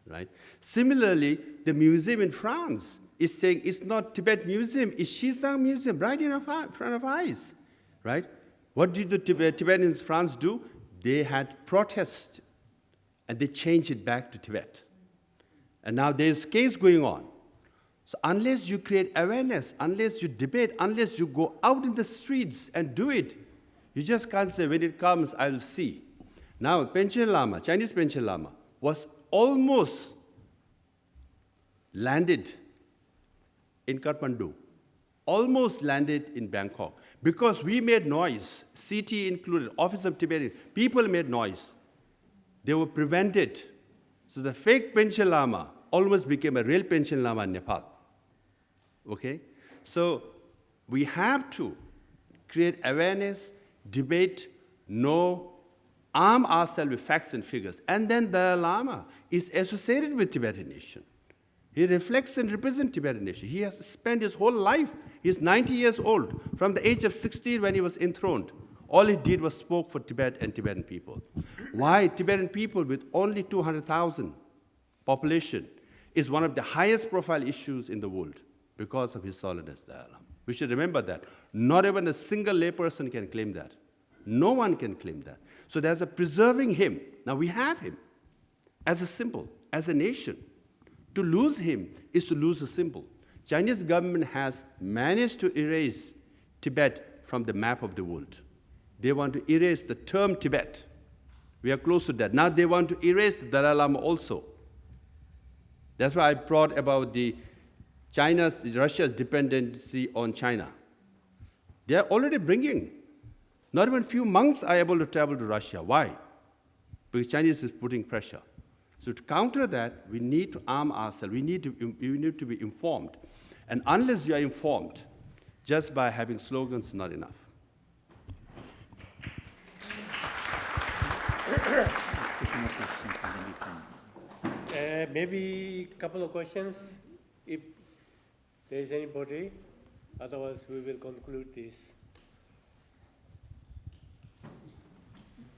right? Similarly, the museum in France is saying it's not Tibet Museum, it's Xizang Museum, right in front of our eyes, right? What did the Tibetans in France do? They had protest, and they changed it back to Tibet. And now there's a case going on. So unless you create awareness, unless you debate, unless you go out in the streets and do it, you just can't say, when it comes, I'll see. Now, Panchen Lama, Chinese Panchen Lama, was almost landed in Kathmandu, almost landed in Bangkok, because we made noise, CT included, Office of Tibetan, people made noise. They were prevented. So the fake Panchen Lama almost became a real Panchen Lama in Nepal. Okay? So we have to create awareness, debate, know, arm ourselves with facts and figures. And then the Lama is associated with Tibetan nation. He reflects and represents Tibetan nation. He has spent his whole life. He's 90 years old. From the age of 16 when he was enthroned, all he did was spoke for Tibet and Tibetan people. Why Tibetan people with only 200,000 population is one of the highest profile issues in the world because of His Holiness the Dalai Lama. We should remember that. Not even a single layperson can claim that. No one can claim that. So there's a preserving him. Now we have him as a symbol, as a nation. To lose him is to lose a symbol. Chinese government has managed to erase Tibet from the map of the world. They want to erase the term Tibet. We are close to that. Now they want to erase the Dalai Lama also. That's why I brought about Russia's dependency on China. They are already bringing. Not even few monks are able to travel to Russia. Why? Because Chinese is putting pressure. So to counter that, we need to arm ourselves. We need to be informed. And unless you are informed, just by having slogans is not enough. Maybe a couple of questions, if there is anybody. Otherwise, we will conclude this.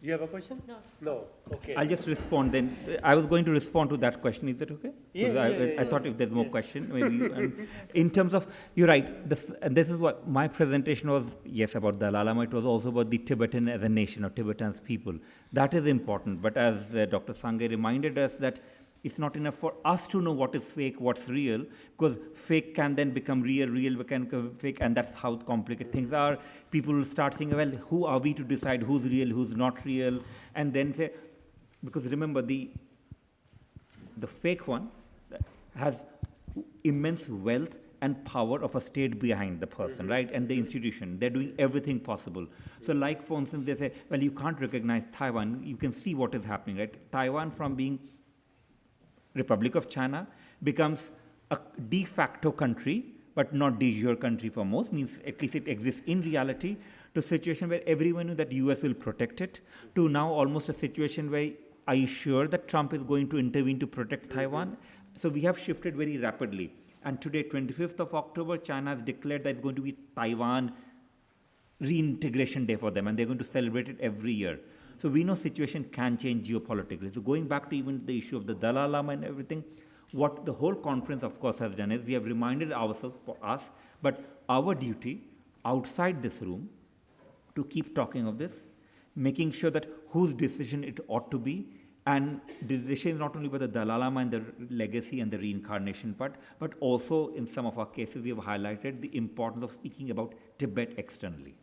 You have a question? No. No. Okay. I'll just respond then. I was going to respond to that question. Is that okay? Yeah, I thought if there's more question, maybe. In terms of, you're right. And this is what my presentation was, yes, about Dalai Lama. It was also about the Tibetan as a nation, or Tibetans people. That is important. But as Dr. Sangay reminded us that it's not enough for us to know what is fake, what's real, because fake can then become real, real can become fake, and that's how complicated things are. People will start saying, well, who are we to decide who's real, who's not real, and then say, because remember, the fake one has immense wealth and power of a state behind the person, right, and the institution. They're doing everything possible. So like, for instance, they say, well, you can't recognize Taiwan. You can see what is happening, right? Taiwan, from being Republic of China, becomes a de facto country, but not de jure country for most, means at least it exists in reality, to a situation where everyone knew that US will protect it, to now almost a situation where, are you sure that Trump is going to intervene to protect Taiwan? So we have shifted very rapidly. And today, 25th of October, China has declared that it's going to be Taiwan reintegration day for them, and they're going to celebrate it every year. So we know situation can change geopolitically. So going back to even the issue of the Dalai Lama and everything, what the whole conference, of course, has done is we have reminded ourselves, for us, but our duty outside this room to keep talking of this, making sure that whose decision it ought to be, and the decision is not only by the Dalai Lama and the legacy and the reincarnation part, but also in some of our cases we have highlighted the importance of speaking about Tibet externally.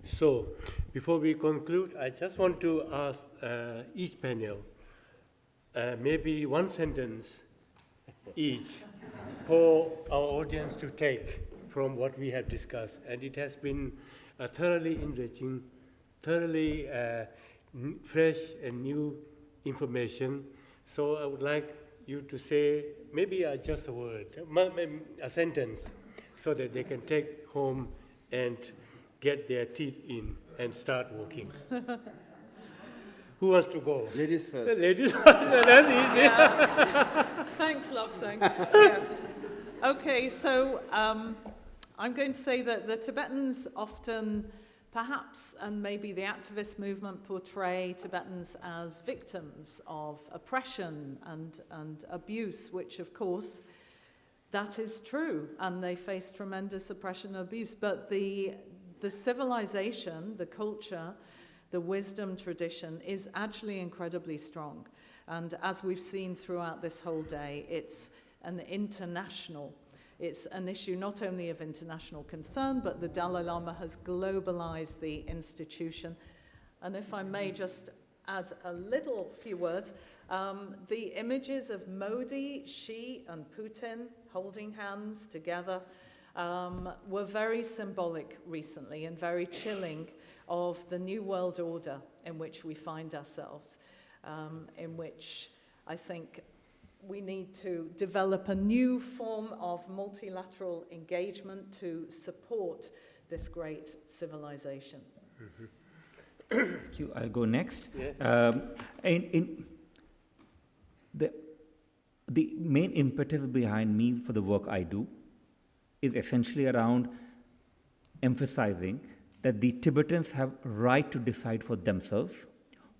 So, before we conclude, I just want to ask each panel, maybe one sentence each for our audience to take from what we have discussed. And it has been thoroughly enriching, thoroughly fresh and new information. So I would like you to say maybe just a word, a sentence, so that they can take home and get their teeth in and start working. Who wants to go? Ladies first. Ladies first, that's easy. Yeah. Thanks, Lobsang. Yeah. Okay, so I'm going to say that the Tibetans often, perhaps, and maybe the activist movement, portray Tibetans as victims of oppression and abuse, which, of course, that is true, and they face tremendous oppression and abuse. But the civilization, the culture, the wisdom tradition is actually incredibly strong. And as we've seen throughout this whole day, it's an issue not only of international concern, but the Dalai Lama has globalized the institution. And if I may just add a little few words, the images of Modi, Xi, and Putin holding hands together were very symbolic recently and very chilling of the new world order in which we find ourselves, in which I think we need to develop a new form of multilateral engagement to support this great civilization. Mm-hmm. Thank you. I'll go next. Yeah. The main impetus behind me for the work I do is essentially around emphasizing that the Tibetans have right to decide for themselves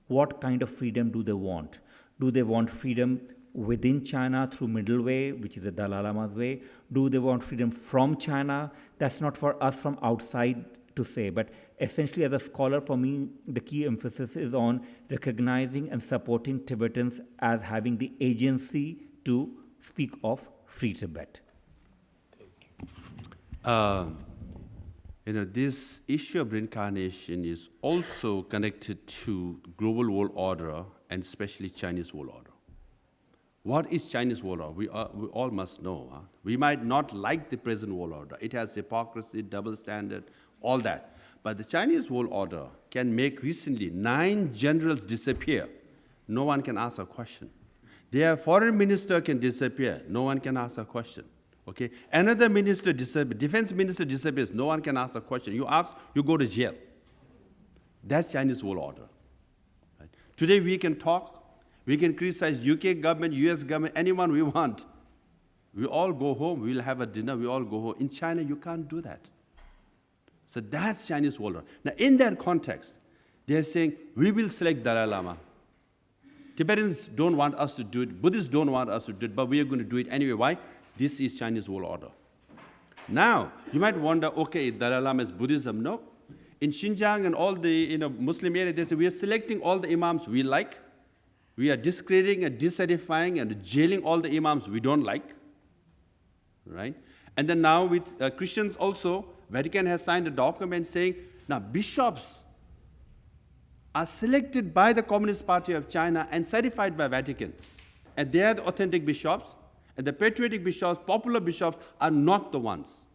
what kind of freedom do they want. Do they want freedom within China through middle way, which is the Dalai Lama's way? Do they want freedom from China? That's not for us from outside to say, but essentially as a scholar, for me, the key emphasis is on recognizing and supporting Tibetans as having the agency to speak of free Tibet. this issue of reincarnation is also connected to global world order and especially Chinese world order. What is Chinese world order? We all must know. Huh? We might not like the present world order. It has hypocrisy, double standard, all that. But the Chinese world order can make recently 9 generals disappear. No one can ask a question. Their foreign minister can disappear. No one can ask a question. Okay? Another minister disappears, defense minister disappears. No one can ask a question. You ask, you go to jail. That's Chinese world order. Right? Today we can talk. We can criticize UK government, US government, anyone we want. We all go home. We'll have a dinner. We all go home. In China, you can't do that. So that's Chinese world order. Now, in that context, they're saying, we will select Dalai Lama. Tibetans don't want us to do it. Buddhists don't want us to do it, but we are going to do it anyway. Why? This is Chinese world order. Now, you might wonder, okay, Dalai Lama is Buddhism. No. In Xinjiang and all the Muslim areas, they say, we are selecting all the imams we like. We are discrediting and dissatisfying and jailing all the imams we don't like. Right? And then now with Christians also, Vatican has signed a document saying, now bishops are selected by the Communist Party of China and certified by Vatican. And they are the authentic bishops, and the patriotic bishops, popular bishops, are not the ones.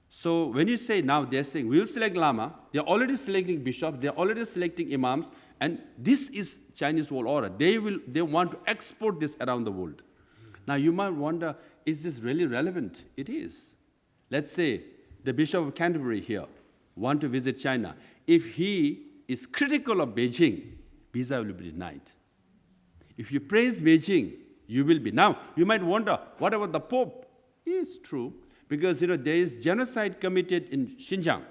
So when you say now, they're saying, we'll select Lama, they're already selecting bishops, they're already selecting imams, and this is Chinese world order. They want to export this around the world. Now you might wonder, is this really relevant? It is. Let's say the Bishop of Canterbury here want to visit China. If he is critical of Beijing, visa will be denied. If you praise Beijing, you will be. Now, you might wonder, what about the Pope? It's true, because there is genocide committed in Xinjiang.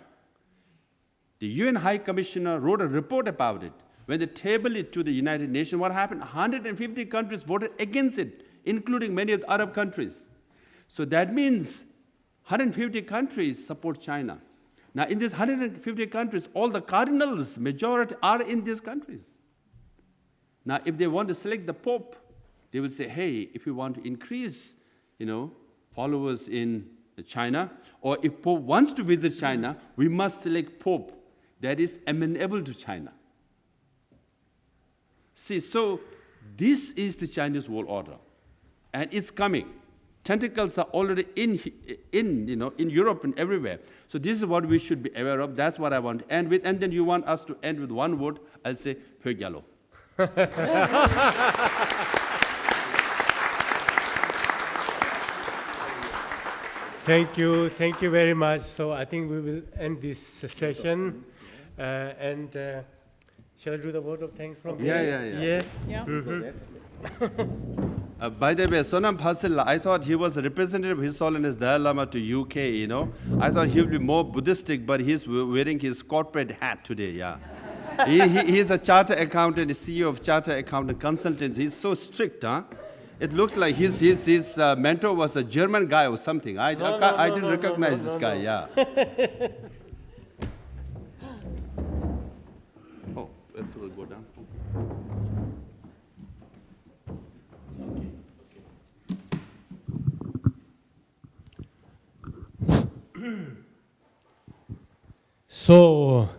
The UN High Commissioner wrote a report about it. When they tabled it to the United Nations, what happened? 150 countries voted against it, including many of the Arab countries. So that means 150 countries support China. Now, in these 150 countries, all the cardinals, majority, are in these countries. Now, if they want to select the Pope, they will say, hey, if we want to increase, followers in China, or if Pope wants to visit China, we must select Pope that is amenable to China. See, so this is the Chinese world order, and it's coming. Tentacles are already in Europe and everywhere. So this is what we should be aware of. That's what I want to end with. And then you want us to end with one word. I'll say, Pyogyalo. Thank you very much. So I think we will end this session. Shall I do the word of thanks from here? Yeah. Mm-hmm. By the way, Sonam Phasila, I thought he was a representative of His Holiness Dalai Lama to UK, I thought he would be more Buddhistic, but he's wearing his corporate hat today, yeah. He's a chartered accountant, CEO of chartered accountant consultants. He's so strict, huh? It looks like his mentor was a German guy or something. I didn't recognize this guy, yeah. Oh, let's go down. So,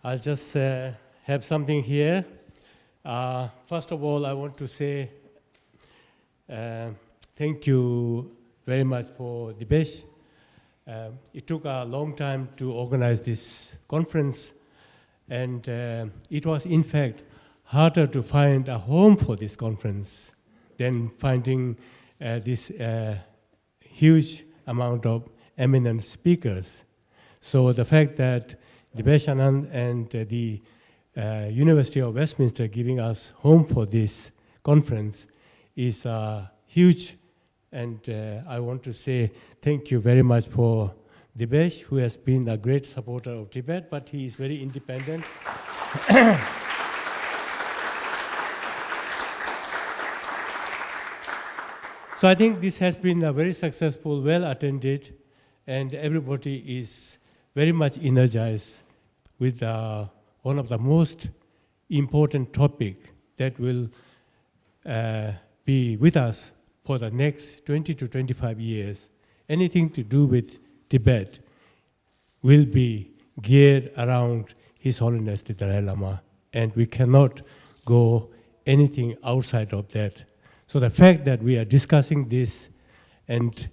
I'll just have something here. First of all, I want to say thank you very much for Dibyesh. It took a long time to organize this conference, and it was, in fact, harder to find a home for this conference than finding this huge amount of eminent speakers. So the fact that Dibyesh Anand and the University of Westminster giving us home for this conference is huge, and I want to say thank you very much for Dibyesh, who has been a great supporter of Tibet, but he is very independent. So I think this has been a very successful, well-attended, and everybody is very much energized with one of the most important topic that will be with us for the next 20 to 25 years, anything to do with Tibet. will be geared around His Holiness the Dalai Lama, and we cannot go anything outside of that. So the fact that we are discussing this and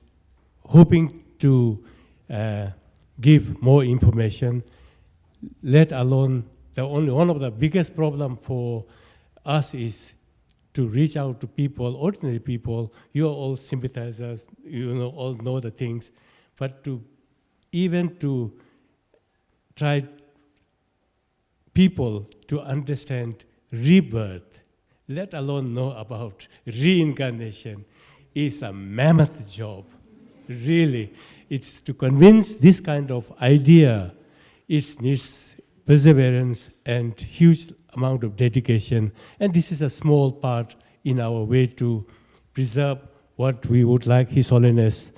hoping to give more information, let alone one of the biggest problem for us is to reach out to people, ordinary people. You are all sympathizers, all know the things, but to try people to understand rebirth, let alone know about reincarnation, is a mammoth job. Really, it's to convince this kind of idea, it needs perseverance and huge amount of dedication. And this is a small part in our way to preserve what we would like His Holiness'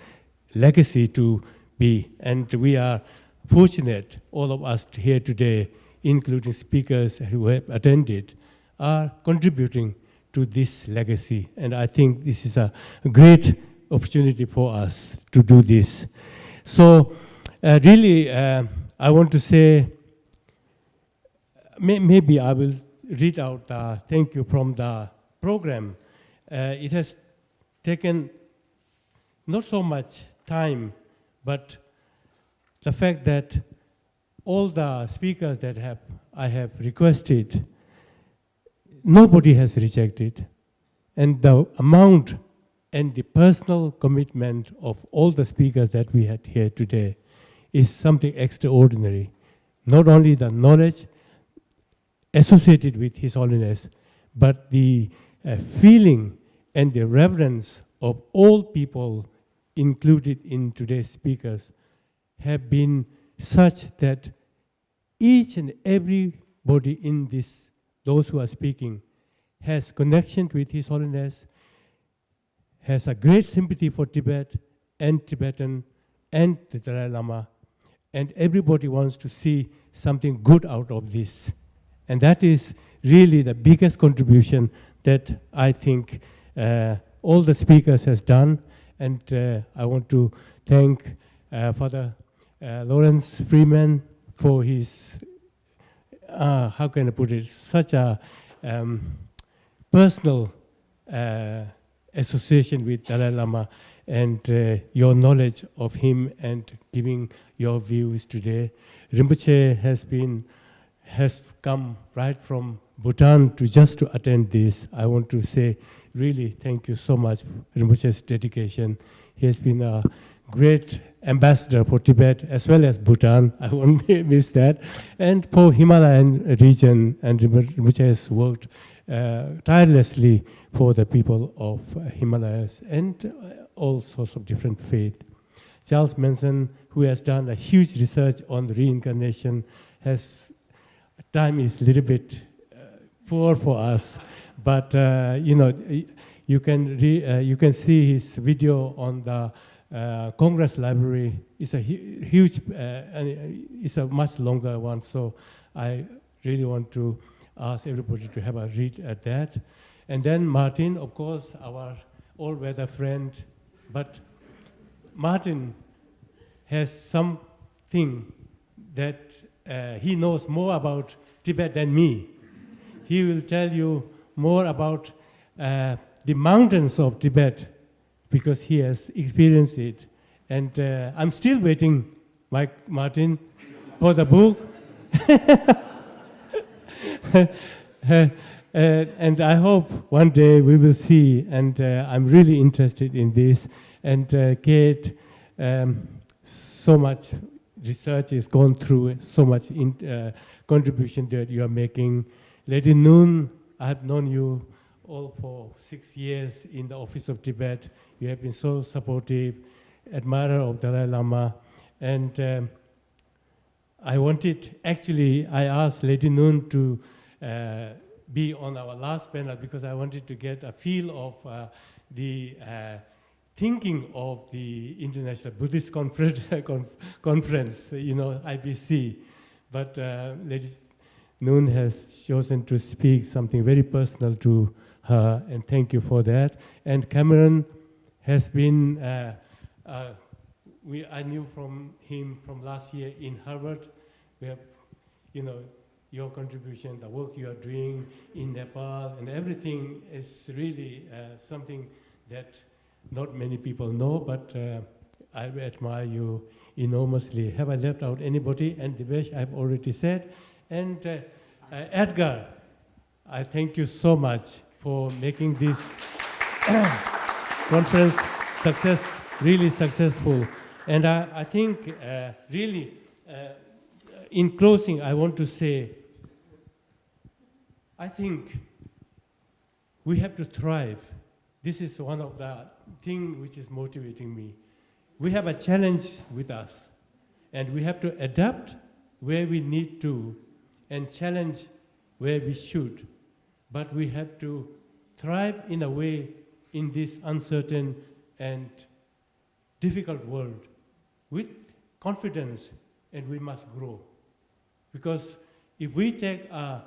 legacy to be. And we are fortunate, all of us here today, including speakers who have attended, are contributing to this legacy. And I think this is a great opportunity for us to do this. So really, I want to say, maybe I will read out the thank you from the program. It has taken not so much time, but the fact that all the speakers that I have requested, nobody has rejected. And the amount and the personal commitment of all the speakers that we had here today is something extraordinary. Not only the knowledge associated with His Holiness, but the feeling and the reverence of all people included in today's speakers have been such that each and everybody in this, those who are speaking, has connection with His Holiness, has a great sympathy for Tibet and Tibetan and the Dalai Lama, and everybody wants to see something good out of this. And that is really the biggest contribution that I think all the speakers has done. And I want to thank Father Lawrence Freeman for his, how can I put it, such a personal association with Dalai Lama, and your knowledge of him and giving your views today. Rinpoche has come right from Bhutan to attend this. I want to say really thank you so much for Rinpoche's dedication. He has been a great ambassador for Tibet as well as Bhutan. I won't miss that. And for Himalayan region, and Rinpoche has worked tirelessly for the people of Himalayas and all sorts of different faiths. Charles Manson, who has done a huge research on reincarnation, time is a little bit poor for us, but you can see his video on the Congress Library. It's a huge, it's a much longer one, so I really want to ask everybody to have a read at that. And then Martin, of course, our all-weather friend, but Martin has something that he knows more about Tibet than me. He will tell you more about the mountains of Tibet because he has experienced it. And I'm still waiting, Martin, for the book. And I hope one day we will see, and I'm really interested in this. And Kate, so much research has gone through, so much contribution that you are making. Lady Noon, I have known you all for 6 years in the Office of Tibet. You have been so supportive, admirer of Dalai Lama. And I asked Lady Noon to be on our last panel because I wanted to get a feel of the thinking of the International Buddhist Conference, IBC. But Lady Noon has chosen to speak something very personal to her, and thank you for that. And Cameron has been I knew from him from last year in Harvard. We have, your contribution, the work you are doing in Nepal, and everything is really something that not many people know, but I admire you enormously. Have I left out anybody? And Dibyesh, I've already said. And Edgar, I thank you so much for making this conference really successful. And I think really, in closing, I want to say, I think we have to thrive. This is one of the things which is motivating me. We have a challenge with us, and we have to adapt where we need to and challenge where we should. But we have to thrive in a way in this uncertain and difficult world with confidence, and we must grow. Because if we take a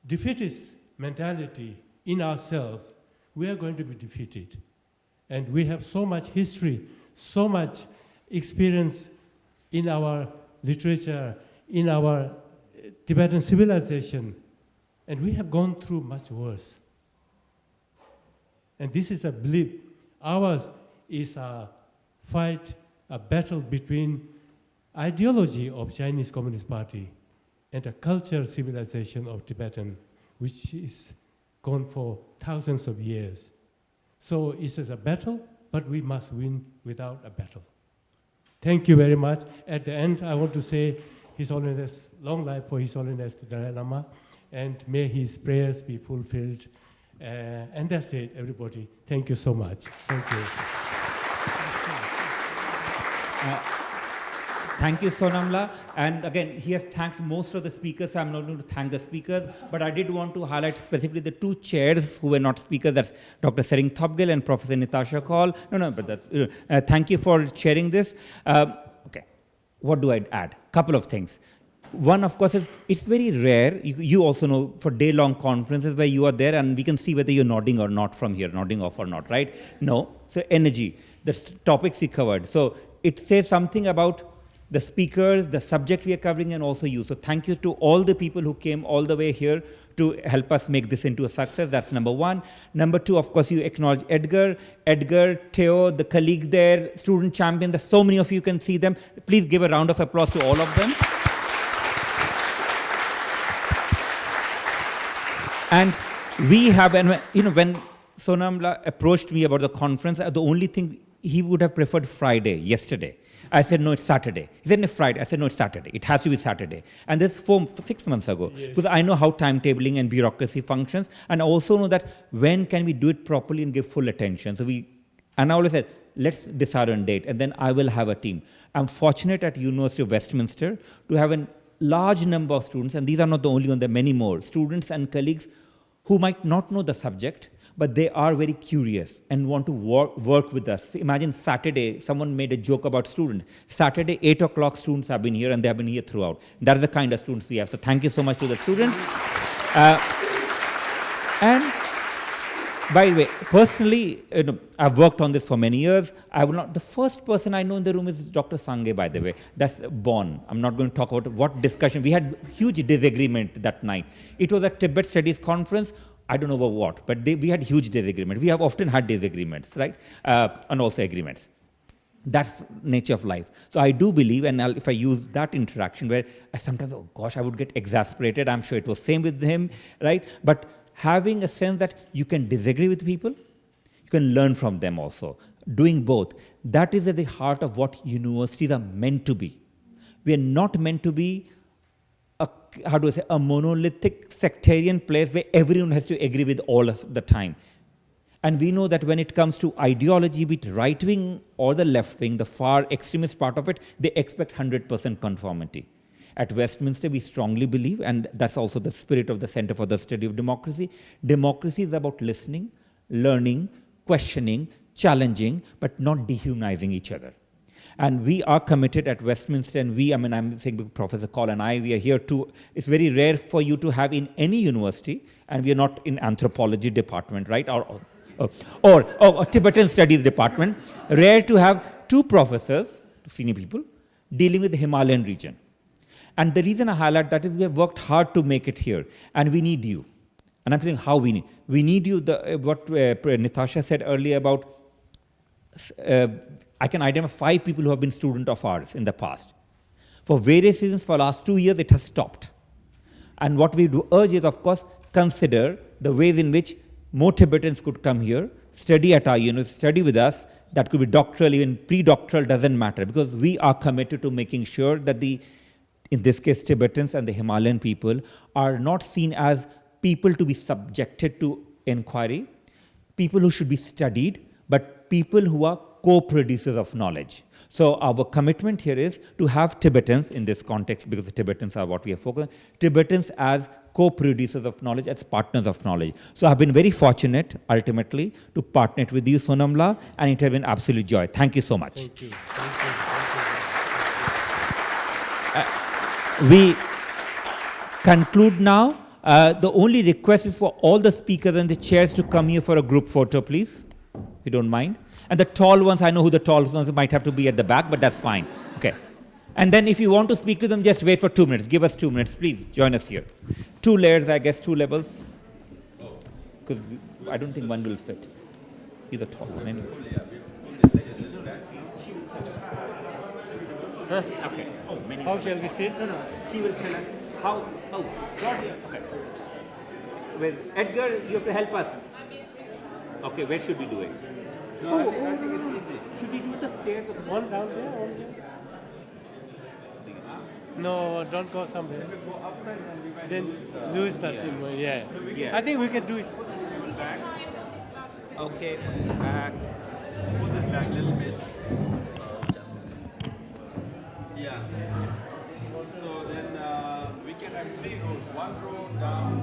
defeatist mentality in ourselves, we are going to be defeated. And we have so much history, so much experience in our literature, in our Tibetan civilization, and we have gone through much worse. And this is a belief. Ours is a fight, a battle between ideology of Chinese Communist Party and a cultural civilization of Tibetan, which is gone for thousands of years. So it is a battle, but we must win without a battle. Thank you very much. At the end, I want to say His Holiness, long life for His Holiness the Dalai Lama, and may his prayers be fulfilled. And that's it, everybody. Thank you so much. Thank you. Thank you, Sonamla. And again, he has thanked most of the speakers, so I'm not going to thank the speakers, but I did want to highlight specifically the two chairs who were not speakers. That's Dr. Sering Thopgil and Professor Natasha Kaul. But that's, thank you for sharing this. Okay, what do I add? Couple of things. One, of course, is it's very rare. You also know for day-long conferences where you are there and we can see whether you're nodding or not from here, nodding off or not, right? No. So energy, the topics we covered. So it says something about the speakers, the subject we are covering, and also you. So thank you to all the people who came all the way here to help us make this into a success. That's number one. Number two, of course, you acknowledge Edgar, Theo, the colleague there, student champion. There's so many of you can see them. Please give a round of applause to all of them. And we have, and when Sonamla approached me about the conference, the only thing he would have preferred Friday, yesterday. I said, no, it's Saturday. He said, no, Friday. I said, no, it's Saturday. It has to be Saturday. And this 6 months ago, yes. Because I know how timetabling and bureaucracy functions, and I also know that when can we do it properly and give full attention. And I always said, let's decide on date, and then I will have a team. I'm fortunate at University of Westminster to have a large number of students, and these are not the only ones, there are many more, students and colleagues who might not know the subject, but they are very curious and want to work with us. Imagine Saturday, someone made a joke about students. Saturday, 8 o'clock, students have been here, and they have been here throughout. That is the kind of students we have. So thank you so much to the students. And by the way, personally, I've worked on this for many years. The first person I know in the room is Dr. Sangay, by the way. That's born. I'm not going to talk about what discussion. We had huge disagreement that night. It was a Tibet Studies conference. I don't know about what, but we had huge disagreement. We have often had disagreements, right? And also agreements. That's nature of life. So I do believe, and if I use that interaction where I sometimes, oh gosh, I would get exasperated. I'm sure it was same with him, right? But having a sense that you can disagree with people, you can learn from them also. Doing both. That is at the heart of what universities are meant to be. We are not meant to be a monolithic sectarian place where everyone has to agree with all of the time. And we know that when it comes to ideology, be it right wing or the left wing, the far extremist part of it, they expect 100% conformity. At Westminster, we strongly believe, and that's also the spirit of the Center for the Study of Democracy, democracy is about listening, learning, questioning, challenging, but not dehumanizing each other. And we are committed at Westminster, and I'm saying Professor Kaul and we are here to, it's very rare for you to have in any university, and we are not in anthropology department, right? Or Tibetan studies department, rare to have 2 professors, senior people, dealing with the Himalayan region. And the reason I highlight that is we have worked hard to make it here, and we need you. And I'm saying how we need. We need you, what Natasha said earlier about, I can identify 5 people who have been students of ours in the past. For various reasons, for the last 2 years, it has stopped. And what we do urge is, of course, consider the ways in which more Tibetans could come here, study at our university, study with us. That could be doctoral, even pre-doctoral, doesn't matter, because we are committed to making sure that in this case, Tibetans and the Himalayan people are not seen as people to be subjected to inquiry, people who should be studied, but people who are co-producers of knowledge. So our commitment here is to have Tibetans in this context, because the Tibetans are what we are focusing on, Tibetans as co-producers of knowledge, as partners of knowledge. So I've been very fortunate, ultimately, to partner with you, Sonamla, and it has been absolute joy. Thank you so much. Thank you. Thank you. We conclude now. The only request is for all the speakers and the chairs to come here for a group photo, please, if you don't mind. And the tall ones, I know who the tall ones might have to be at the back, but that's fine. Okay. And then if you want to speak to them, just wait for 2 minutes. Give us 2 minutes, please. Join us here. 2 layers, I guess, 2 levels. Because I don't think one will fit. You're the tall one, anyway. Okay. Oh, many. How shall we sit? No. She will tell us how. Oh, not here. Okay. With Edgar, you have to help us. Okay, where should we do it? No, I think it's easy. Should we do the stairs? One down there, one there. No, don't go somewhere. Go upside and we might Then lose that thing. Yeah. Yeah. I think we can do it. back. Okay, back. Pull this back a little bit. Yeah. So then we can have 3 rows. 1 row down,